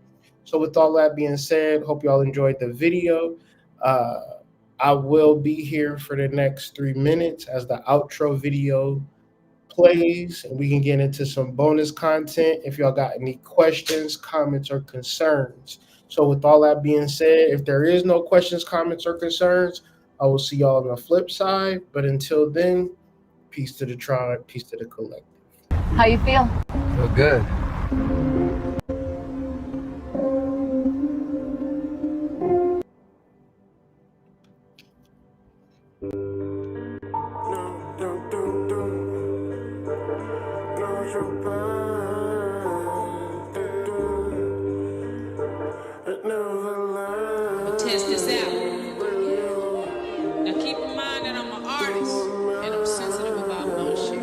So with all that being said, hope y'all enjoyed the video. I will be here for the next 3 minutes as the outro video plays, and we can get into some bonus content if y'all got any questions, comments, or concerns. So with all that being said, if there is no questions, comments, or concerns, I will see y'all on the flip side. But until then, peace to the tribe, peace to the collective. How you feel? Feel good. Test this out. Now keep in mind that I'm an artist and I'm sensitive about bullshit.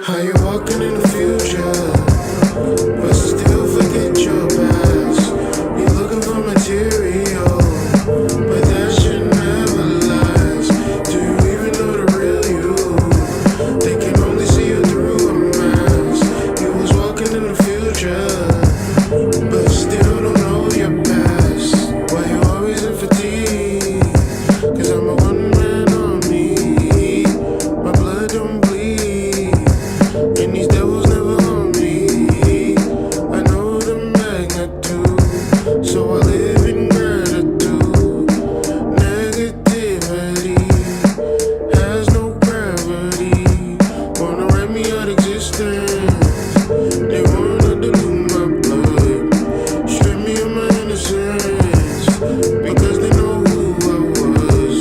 How you walking in the future, but still forget your past. You looking for material, but that shit never lasts. Do you even know the real you? They can only see you through a mask. You was walking in the future, but still don't know your past. Why you always in fatigue? Cause I'm a one-man army. My blood don't bleed, and these devils never harm me. I know the magnitude, so I live in gratitude. Negativity has no gravity. Wanna write me out existence. They wanna dilute my blood, strip me of my innocence, because they know who I was.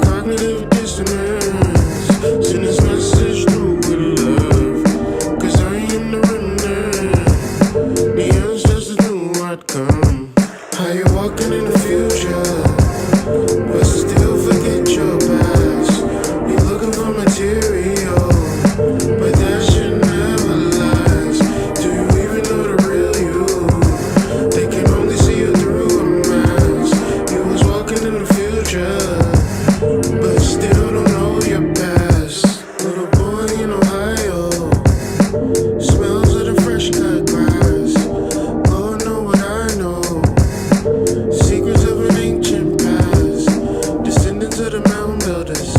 Cognitive dissonance, send this message through with love, cause I am the remnant. The ancestors knew I'd come. How you walking in the future, but still forget your past. You looking for material, but that shit never lasts. Do you even know the real you? They can only see you through a mask. You was walking in the future, but still don't know your past. Little boy in Ohio, smells of the fresh cut grass. Lord know what I know. Secrets of an ancient past. Descendants of the mound builders.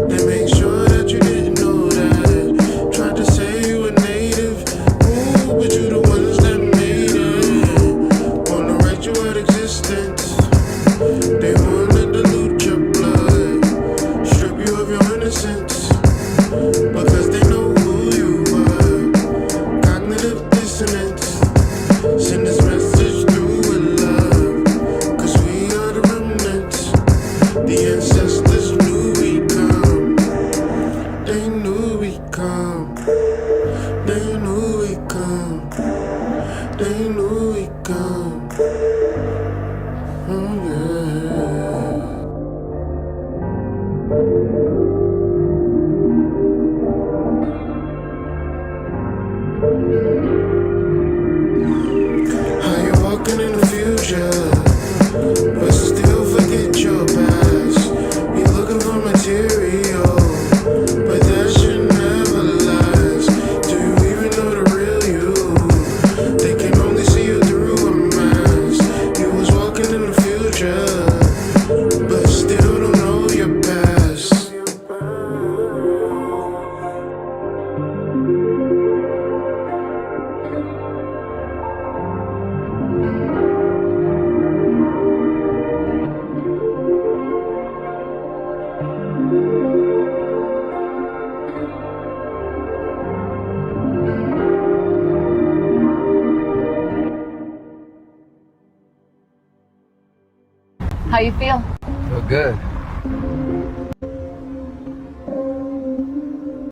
They make sure that you didn't know that. Tried to say you were native. Ooh, but you the ones that made it. Wanna write you out existence. They wanna dilute your blood, strip you of your innocence, because they know who you are. Cognitive dissonance, send this message through they knew we come. Oh yeah. How you walking in the future, but still forget your past. You looking for material, but that shit never lasts. Do you even know the real you? They can only see you through a mask. You was walking in the future, but still don't know your past. How you feel? Feel good.